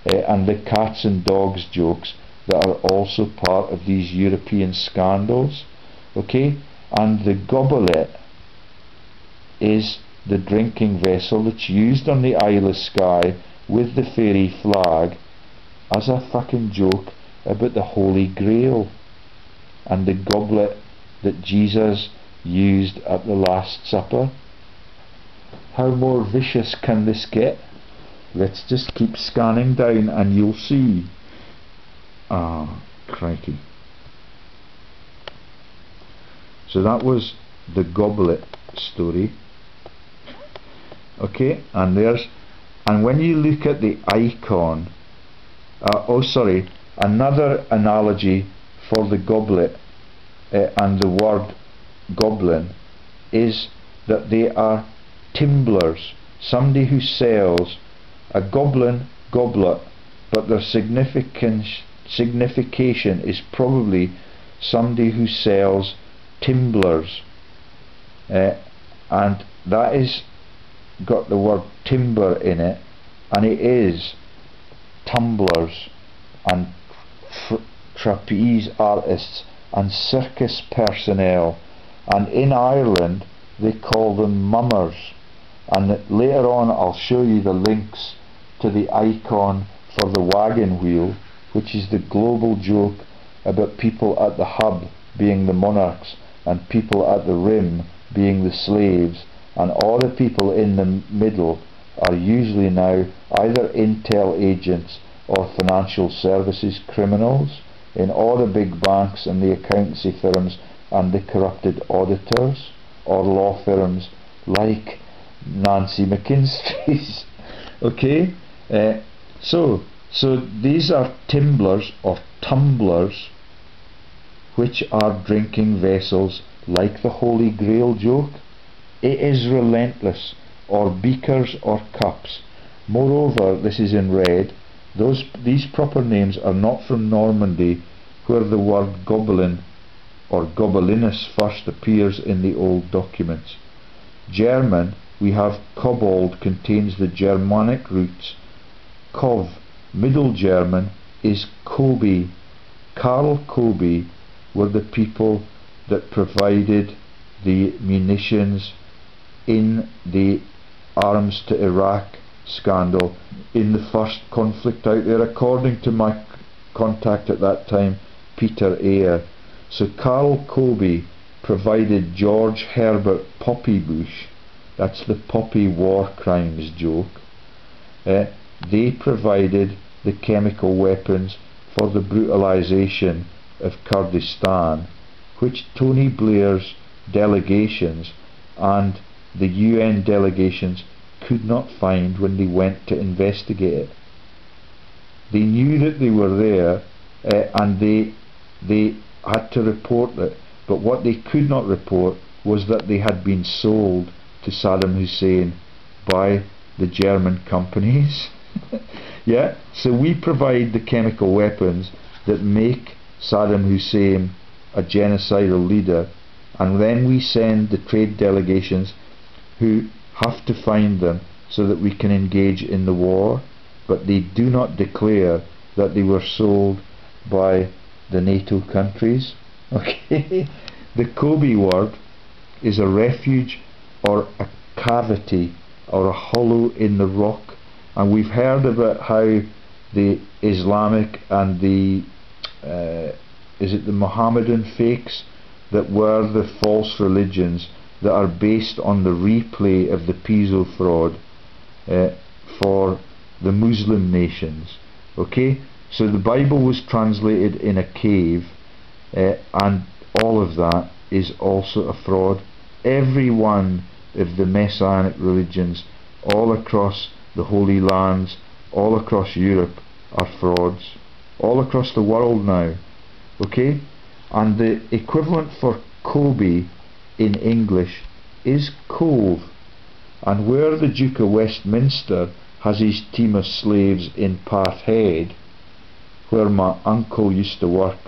and the cats and dogs jokes that are also part of these European scandals. Okay, and the goblet is the drinking vessel that's used on the Isle of Skye with the fairy flag as a fucking joke about the Holy Grail and the goblet that Jesus used at the Last Supper. How more vicious can this get? Let's just keep scanning down and you'll see. Ah, crikey. So that was the goblet story. Okay, and when you look at the icon Another analogy for the goblet and the word goblin is that they are timblers, somebody who sells a goblin goblet, but their signification is probably somebody who sells timblers, and that is got the word timber in it, and it is tumblers and trapeze artists and circus personnel, and in Ireland they call them mummers. And later on I'll show you the links to the icon for the wagon wheel, which is the global joke about people at the hub being the monarchs and people at the rim being the slaves, and all the people in the middle are usually now either intel agents or financial services criminals in all the big banks and the accountancy firms and the corrupted auditors or law firms like Nancy McKinstry's. Okay, so these are timblers or tumblers, which are drinking vessels like the Holy Grail joke. It is relentless, or beakers or cups. Moreover, this is in red, these proper names are not from Normandy, where the word goblin or gobelinus first appears in the old documents. German, we have kobold, contains the Germanic roots kov. Middle German is Kobe. Karl Kobe were the people that provided the munitions in the arms to Iraq scandal in the first conflict out there, according to my contact at that time, Peter Eyre. So Karl Kobe provided George Herbert Poppybush, that's the Poppy war crimes joke. They provided the chemical weapons for the brutalization of Kurdistan, which Tony Blair's delegations and the UN delegations could not find when they went to investigate it. They knew that they were there, and they had to report it, but what they could not report was that they had been sold to Saddam Hussein by the German companies. Yeah, so we provide the chemical weapons that make Saddam Hussein a genocidal leader, and then we send the trade delegations who have to find them so that we can engage in the war, but they do not declare that they were sold by the NATO countries. Okay, the Kobe word is a refuge or a cavity or a hollow in the rock, and we've heard about how the Islamic and the Mohammedan fakes that were the false religions that are based on the replay of the Piso fraud for the Muslim nations. Okay, so the Bible was translated in a cave, and all of that is also a fraud. Every one of the Messianic religions all across the Holy Lands, all across Europe, are frauds, all across the world now. Okay, and the equivalent for Kobe in English is cove, and where the Duke of Westminster has his team of slaves in Parthead, where my uncle used to work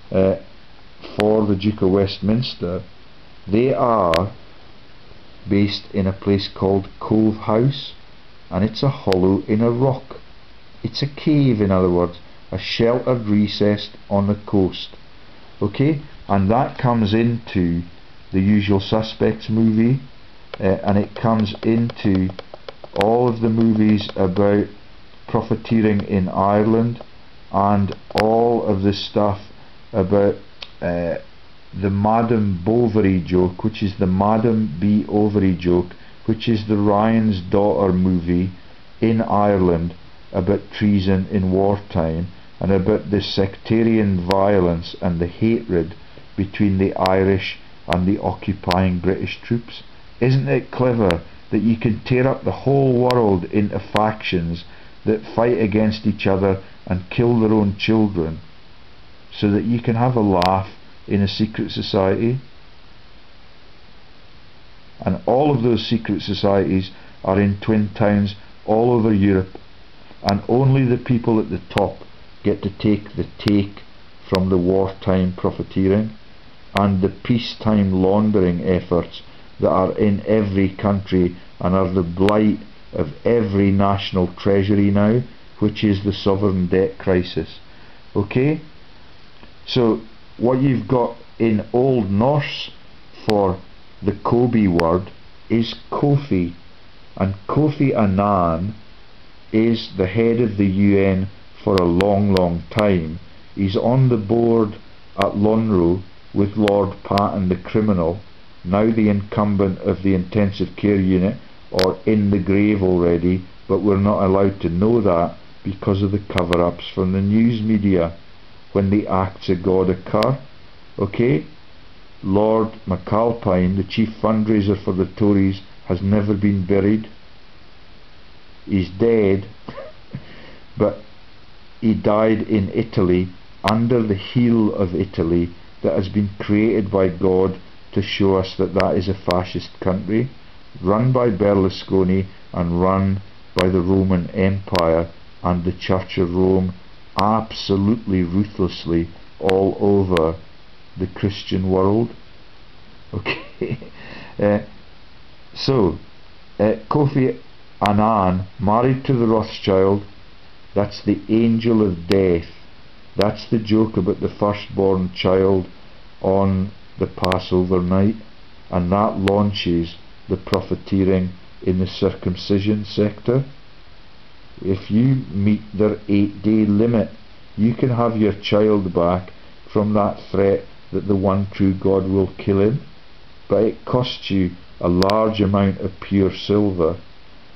for the Duke of Westminster, they are based in a place called Cove House, and it's a hollow in a rock. It's a cave, in other words, a sheltered recess on the coast. Okay, and that comes into the Usual Suspects movie, and it comes into all of the movies about profiteering in Ireland, and all of the stuff about the Madame Bovary joke, which is the Madame B. Ovary joke, which is the Ryan's Daughter movie in Ireland about treason in wartime, and about the sectarian violence and the hatred between the Irish and the occupying British troops. Isn't it clever that you can tear up the whole world into factions that fight against each other and kill their own children, so that you can have a laugh in a secret society. And all of those secret societies are in twin towns all over Europe, and only the people at the top get to take the take from the wartime profiteering and the peacetime laundering efforts that are in every country and are the blight of every national treasury now, which is the sovereign debt crisis. Okay? So what you've got in Old Norse for the Kobe word is Kofi, and Kofi Annan is the head of the UN for a long time. He's on the board at Lonro with Lord Patton the criminal, now the incumbent of the intensive care unit, or in the grave already, but we're not allowed to know that because of the cover-ups from the news media when the acts of God occur. Okay? Lord McAlpine, the chief fundraiser for the Tories, has never been buried. He's dead, but he died in Italy under the heel of Italy that has been created by God to show us that that is a fascist country, run by Berlusconi and run by the Roman Empire and the Church of Rome absolutely ruthlessly all over the Christian world. Okay. Kofi Annan, married to the Rothschild, that's the angel of death. That's the joke about the firstborn child on the Passover night, and that launches the profiteering in the circumcision sector. If you meet their 8-day limit, you can have your child back from that threat that the one true God will kill him, but it costs you a large amount of pure silver,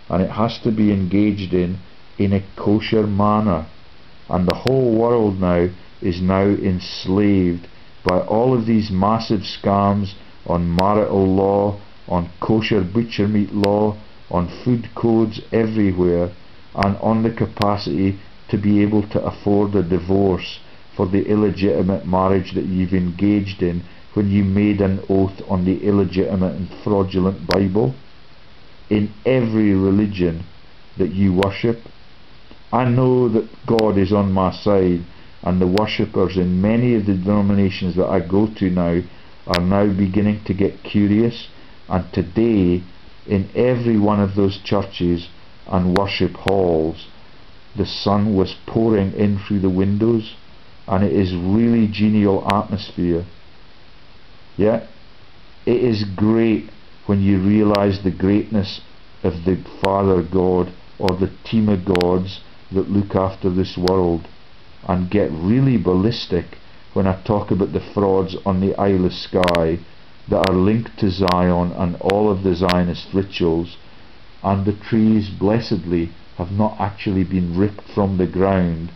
and it has to be engaged in a kosher manner. And the whole world now is now enslaved by all of these massive scams on marital law, on kosher butcher meat law, on food codes everywhere, and on the capacity to be able to afford a divorce for the illegitimate marriage that you've engaged in when you made an oath on the illegitimate and fraudulent Bible. In every religion that you worship, I know that God is on my side, and the worshippers in many of the denominations that I go to now are now beginning to get curious, and today in every one of those churches and worship halls the sun was pouring in through the windows, and it is really genial atmosphere. Yeah, it is great when you realize the greatness of the Father God, or the team of gods that look after this world, and get really ballistic when I talk about the frauds on the Isle of Skye that are linked to Zion and all of the Zionist rituals, and the trees blessedly have not actually been ripped from the ground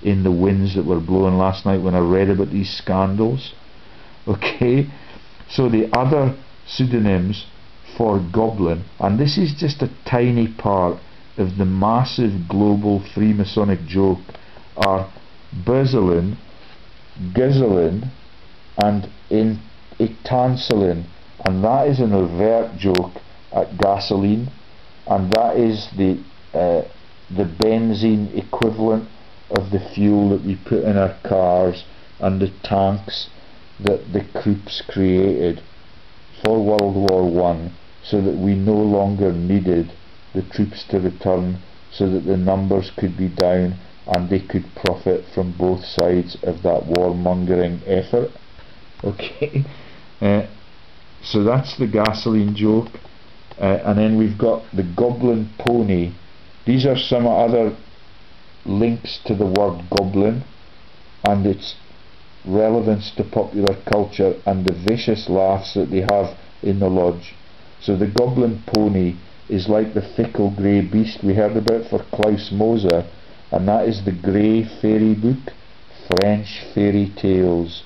in the winds that were blowing last night when I read about these scandals. Okay, so the other pseudonyms for goblin, and this is just a tiny part of the massive global Freemasonic joke, are Bezalin, Gizelin, and Itanselin, and that is an overt joke at gasoline, and that is the benzene equivalent of the fuel that we put in our cars and the tanks that the Krupps created for World War I, so that we no longer needed the troops to return, so that the numbers could be down and they could profit from both sides of that warmongering effort. Okay, so that's the gasoline joke. And then we've got the goblin pony. These are some other links to the word goblin and its relevance to popular culture and the vicious laughs that they have in the lodge. So the goblin pony is like the fickle grey beast we heard about for Klaus Moser, and that is the Grey Fairy Book, French fairy tales.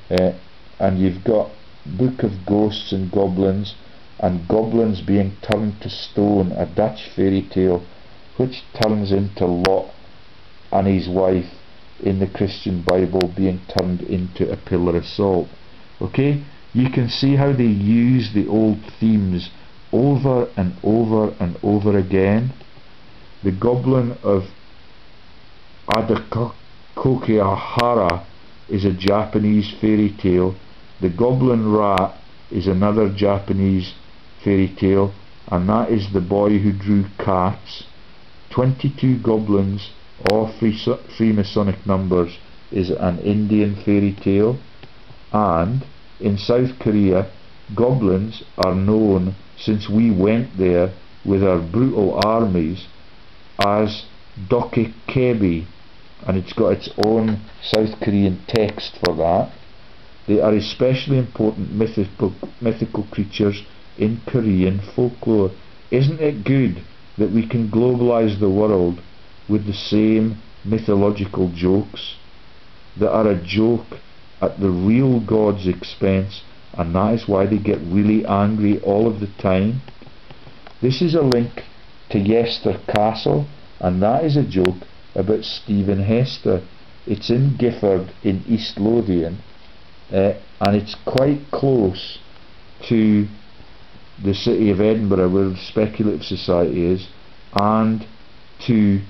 And you've got Book of Ghosts and Goblins, and goblins being turned to stone, a Dutch fairy tale which turns into Lot and his wife in the Christian Bible being turned into a pillar of salt. Okay, you can see how they use the old themes over and over and over again. The Goblin of Adakokehara is a Japanese fairy tale. The Goblin Rat is another Japanese fairy tale, and that is the boy who drew cats. 22 Goblins, all Freemasonic numbers, is an Indian fairy tale. And in South Korea, goblins are known, since we went there with our brutal armies, as Dokekebi, and it's got its own South Korean text for that. They are especially important mythical creatures in Korean folklore. Isn't it good that we can globalise the world with the same mythological jokes that are a joke at the real God's expense, and that is why they get really angry all of the time? This is a link to Yester Castle, and that is a joke about Stephen Hester. It's in Gifford in East Lothian, and it's quite close to the city of Edinburgh, where the Speculative Society is, and to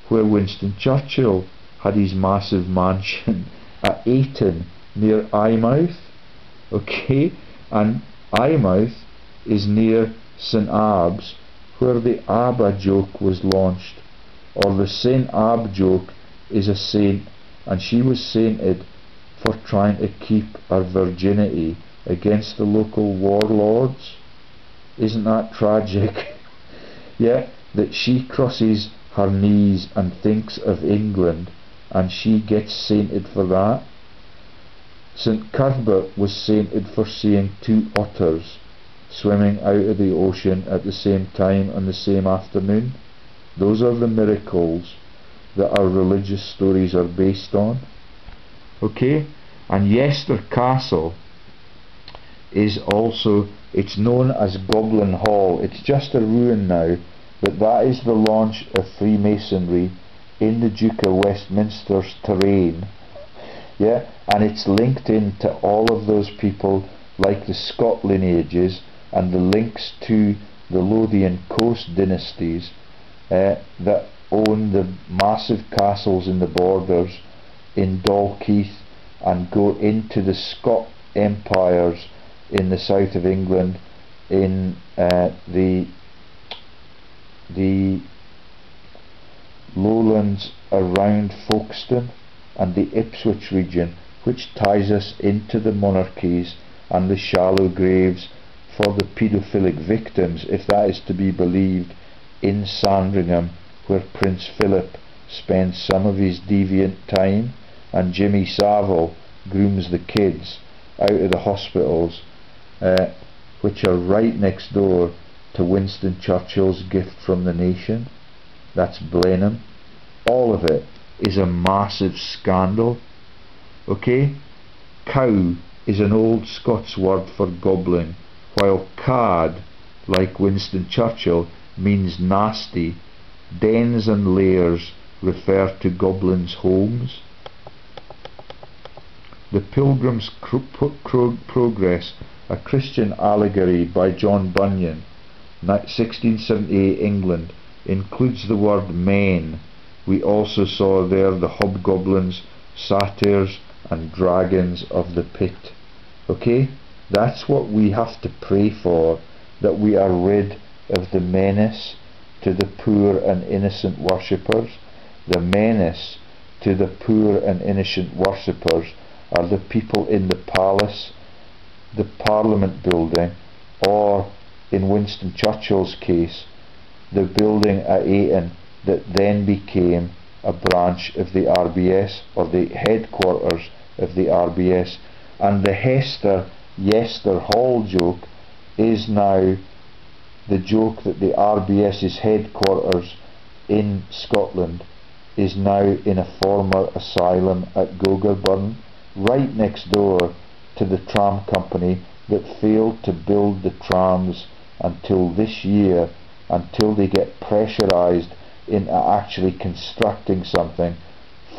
where Winston Churchill had his massive mansion at Ayton near Eyemouth. Okay, and Eyemouth is near St Abbs, where the ABBA joke was launched, or the St Ab joke is a saint, and she was sainted for trying to keep her virginity against the local warlords. Isn't that tragic? Yeah, that she crosses her knees and thinks of England, and she gets sainted for that. St Cuthbert was sainted for seeing 2 otters swimming out of the ocean at the same time on the same afternoon. Those are the miracles that our religious stories are based on. Okay, and Yester Castle is also, it's known as Goblin Hall. It's just a ruin now, but that is the launch of Freemasonry in the Duke of Westminster's terrain. Yeah, and it's linked into all of those people like the Scott lineages and the links to the Lothian coast dynasties that own the massive castles in the borders in Dalkeith and go into the Scott empires in the south of England, in the lowlands around Folkestone and the Ipswich region, which ties us into the monarchies and the shallow graves for the paedophilic victims, if that is to be believed, in Sandringham, where Prince Philip spends some of his deviant time, and Jimmy Savile grooms the kids out of the hospitals, which are right next door to Winston Churchill's gift from the nation. That's Blenheim. All of it is a massive scandal. Okay? Cow is an old Scots word for goblin, while cad, like Winston Churchill, means nasty. Dens and lairs refer to goblins' homes. The Pilgrim's Progress, a Christian allegory by John Bunyan, 1678 England, includes the word men. We also saw there the hobgoblins, satyrs and dragons of the pit. Okay, that's what we have to pray for, that we are rid of the menace to the poor and innocent worshippers. The menace to the poor and innocent worshippers are the people in the palace, the Parliament building, or in Winston Churchill's case, the building at Ayton that then became a branch of the RBS, or the headquarters of the RBS. And the Yester Hall joke is now the joke that the RBS's headquarters in Scotland is now in a former asylum at Gogarburn, right next door to the tram company that failed to build the trams until this year, until they get pressurised into actually constructing something.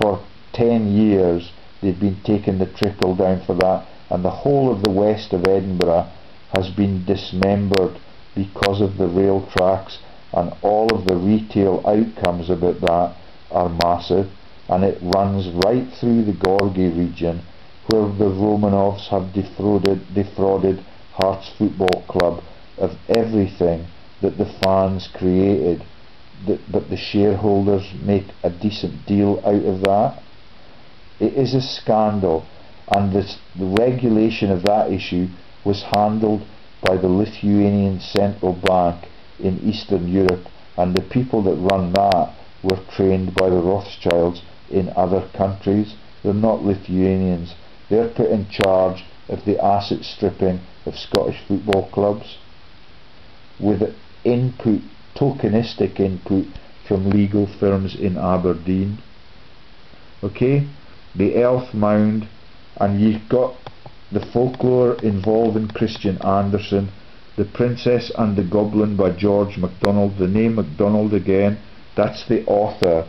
For 10 years they've been taking the trickle down for that, and the whole of the west of Edinburgh has been dismembered because of the rail tracks, and all of the retail outcomes about that are massive, and it runs right through the Gorgie region, where the Romanovs have defrauded Hearts Football Club of everything that the fans created, but the shareholders make a decent deal out of that. It is a scandal, and the regulation of that issue was handled by the Lithuanian Central Bank in Eastern Europe, and the people that run that were trained by the Rothschilds in other countries. They're not Lithuanians. They're put in charge of the asset stripping of Scottish football clubs, with input, tokenistic input, from legal firms in Aberdeen. Okay, the Elf Mound, and you've got the folklore involving Christian Andersen, The Princess and the Goblin by George MacDonald. The name MacDonald again, that's the author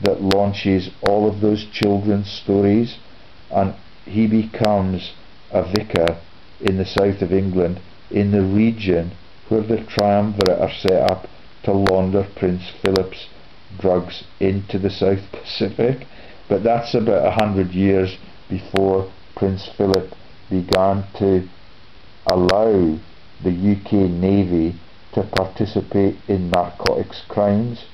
that launches all of those children's stories, and he becomes a vicar in the south of England, in the region where the triumvirate are set up to launder Prince Philip's drugs into the South Pacific. But that's about 100 years before Prince Philip began to allow the UK Navy to participate in narcotics crimes.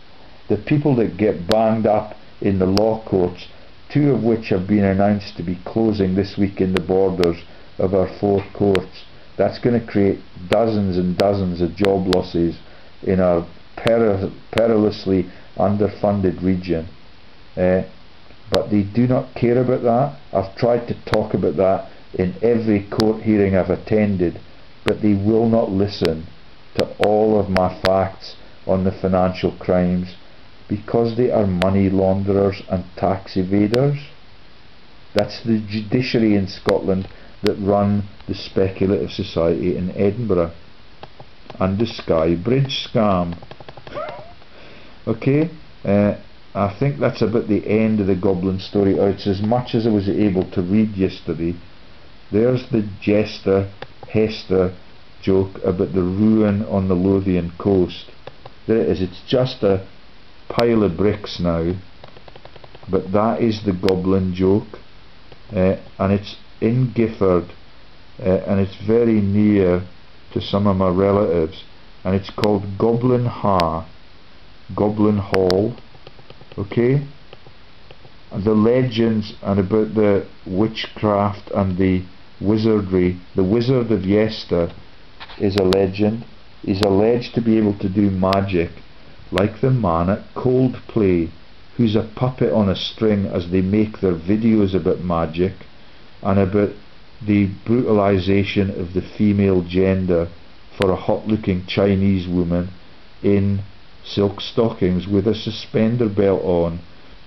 The people that get banged up in the law courts, 2 of which have been announced to be closing this week in the borders of our 4 courts, that's going to create dozens and dozens of job losses in our perilously underfunded region. But they do not care about that. I've tried to talk about that in every court hearing I've attended, but they will not listen to all of my facts on the financial crimes, because they are money launderers and tax evaders. That's the judiciary in Scotland that run the Speculative Society in Edinburgh, and the SKYE Bridge scam. Okay, I think that's about the end of the Goblin story. It's as much as I was able to read yesterday. There's the Jester Hester joke about the ruin on the Lothian coast. There it is. It's just a pile of bricks now, but that is the Goblin joke, and it's in Gifford, and it's very near to some of my relatives, and it's called Goblin Hall. Okay, and the legends and about the witchcraft and the wizardry. The Wizard of Yester is a legend. He's alleged to be able to do magic like the man at Coldplay, who's a puppet on a string as they make their videos about magic and about the brutalization of the female gender for a hot looking Chinese woman in silk stockings with a suspender belt on.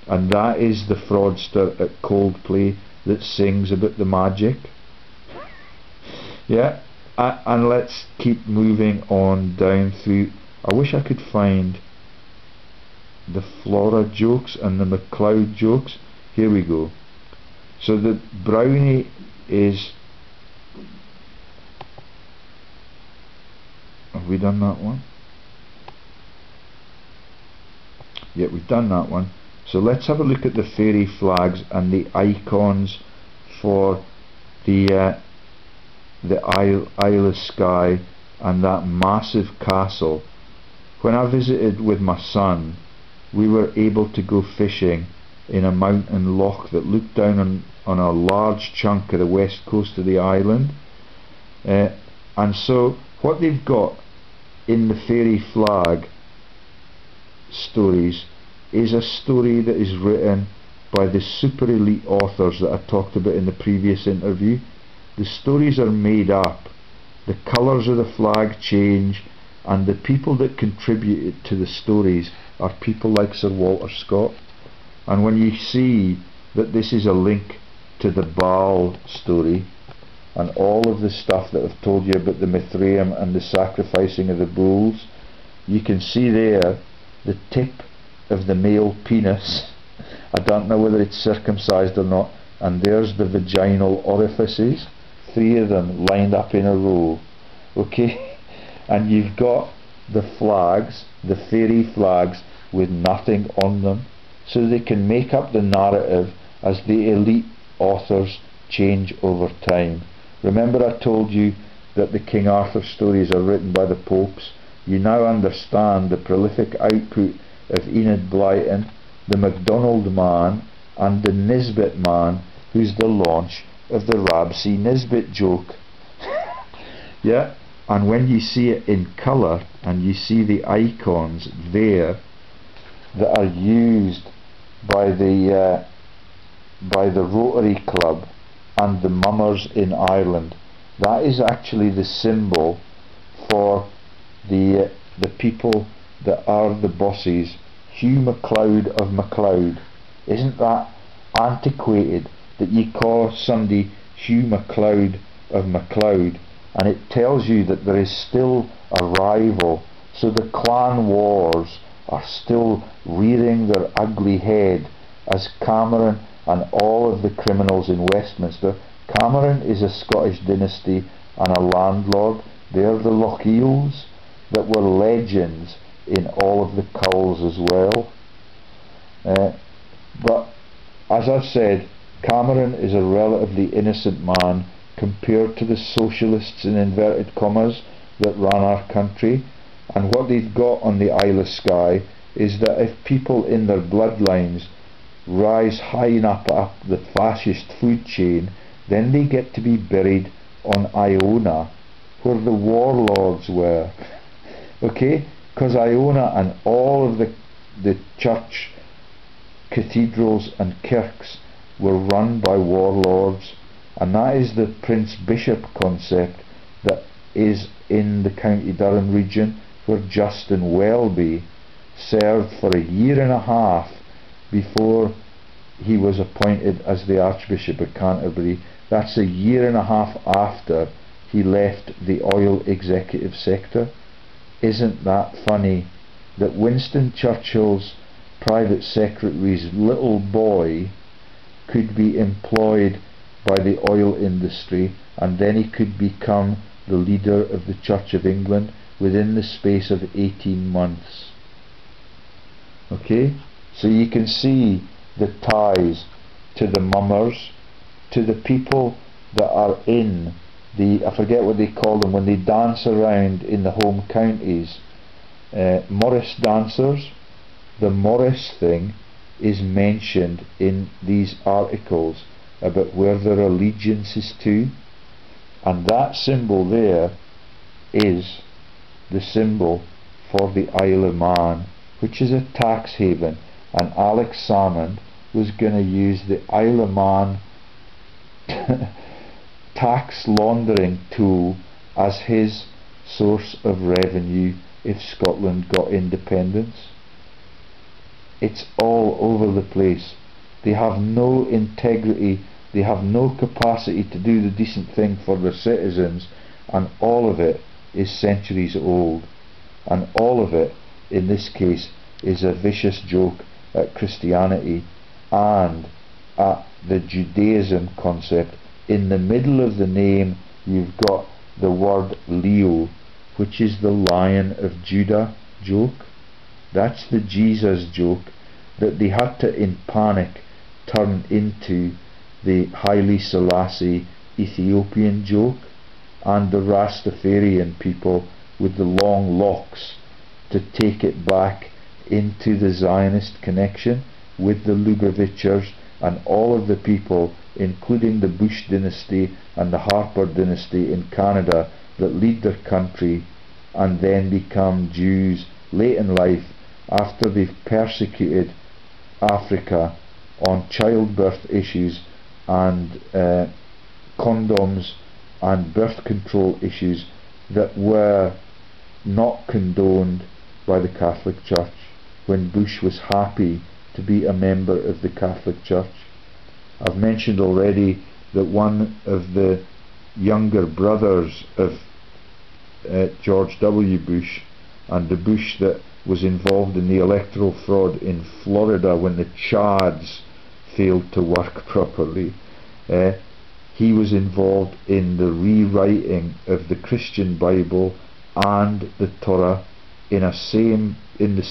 And that is the fraudster at Coldplay that sings about the magic. Yeah, and let's keep moving on down through. I wish I could find the Flora jokes and the MacLeod jokes. Here we go. So the Brownie is... Have we done that one? Yeah, we've done that one. So let's have a look at the fairy flags and the icons for the Isle of Skye and that massive castle. When I visited with my son, we were able to go fishing in a mountain loch that looked down on a large chunk of the west coast of the island, and so what they've got in the fairy flag stories is a story that is written by the super elite authors that I talked about in the previous interview. The stories are made up, the colours of the flag change, and the people that contributed to the stories are people like Sir Walter Scott. And when you see that this is a link to the Baal story and all of the stuff that I've told you about the Mithraeum and the sacrificing of the bulls, you can see there the tip of the male penis. I don't know whether it's circumcised or not. And there's the vaginal orifices, 3 of them lined up in a row. Okay? And you've got the flags, the fairy flags, with nothing on them, so they can make up the narrative as the elite authors change over time. Remember I told you that the King Arthur stories are written by the popes? You now understand the prolific output of Enid Blyton, the MacDonald man, and the Nisbet man, who's the launch of the Rabsy Nisbet joke. Yeah, and when you see it in colour, and you see the icons there that are used by the Rotary Club and the mummers in Ireland, that is actually the symbol for the people that are the bosses. Hugh MacLeod of MacLeod. Isn't that antiquated that you call somebody Hugh MacLeod of MacLeod? And it tells you that there is still a rival. So the clan wars are still rearing their ugly head as Cameron and all of the criminals in Westminster. Cameron is a Scottish dynasty and a landlord. They're the Lochiels that were legends in all of the culls as well. But as I've said, Cameron is a relatively innocent man compared to the socialists in inverted commas that run our country. And what they've got on the Isle of Skye is that if people in their bloodlines rise high enough up the fascist food chain, then they get to be buried on Iona, where the warlords were. Okay? Because Iona and all of the church cathedrals and kirks were run by warlords, and that is the Prince Bishop concept that is in the County Durham region, where Justin Welby served for a year and a half before he was appointed as the Archbishop of Canterbury. That's a year and a half after he left the oil executive sector. Isn't that funny that Winston Churchill's private secretary's little boy could be employed by the oil industry, and then he could become the leader of the Church of England within the space of 18 months. Okay, so you can see the ties to the mummers, to the people that are in the, I forget what they call them when they dance around in the home counties, Morris dancers. The Morris thing is mentioned in these articles about where their allegiance is to, and that symbol there is the symbol for the Isle of Man, which is a tax haven, and Alex Salmond was going to use the Isle of Man tax laundering tool as his source of revenue if Scotland got independence. It's all over the place. They have no integrity, they have no capacity to do the decent thing for their citizens, and all of it is centuries old, and all of it in this case is a vicious joke at Christianity and at the Judaism concept. In the middle of the name you've got the word Leo, which is the Lion of Judah joke. That's the Jesus joke that they had to in panic turn into the Haile Selassie Ethiopian joke, and the Rastafarian people with the long locks to take it back into the Zionist connection with the Lubavitchers and all of the people, including the Bush dynasty and the Harper dynasty in Canada, that lead their country and then become Jews late in life after they've persecuted Africa on childbirth issues and condoms and birth control issues that were not condoned by the Catholic Church when Bush was happy to be a member of the Catholic Church. I've mentioned already that one of the younger brothers of George W. Bush, and the Bush that was involved in the electoral fraud in Florida when the Chads failed to work properly. He was involved in the rewriting of the Christian Bible and the Torah in the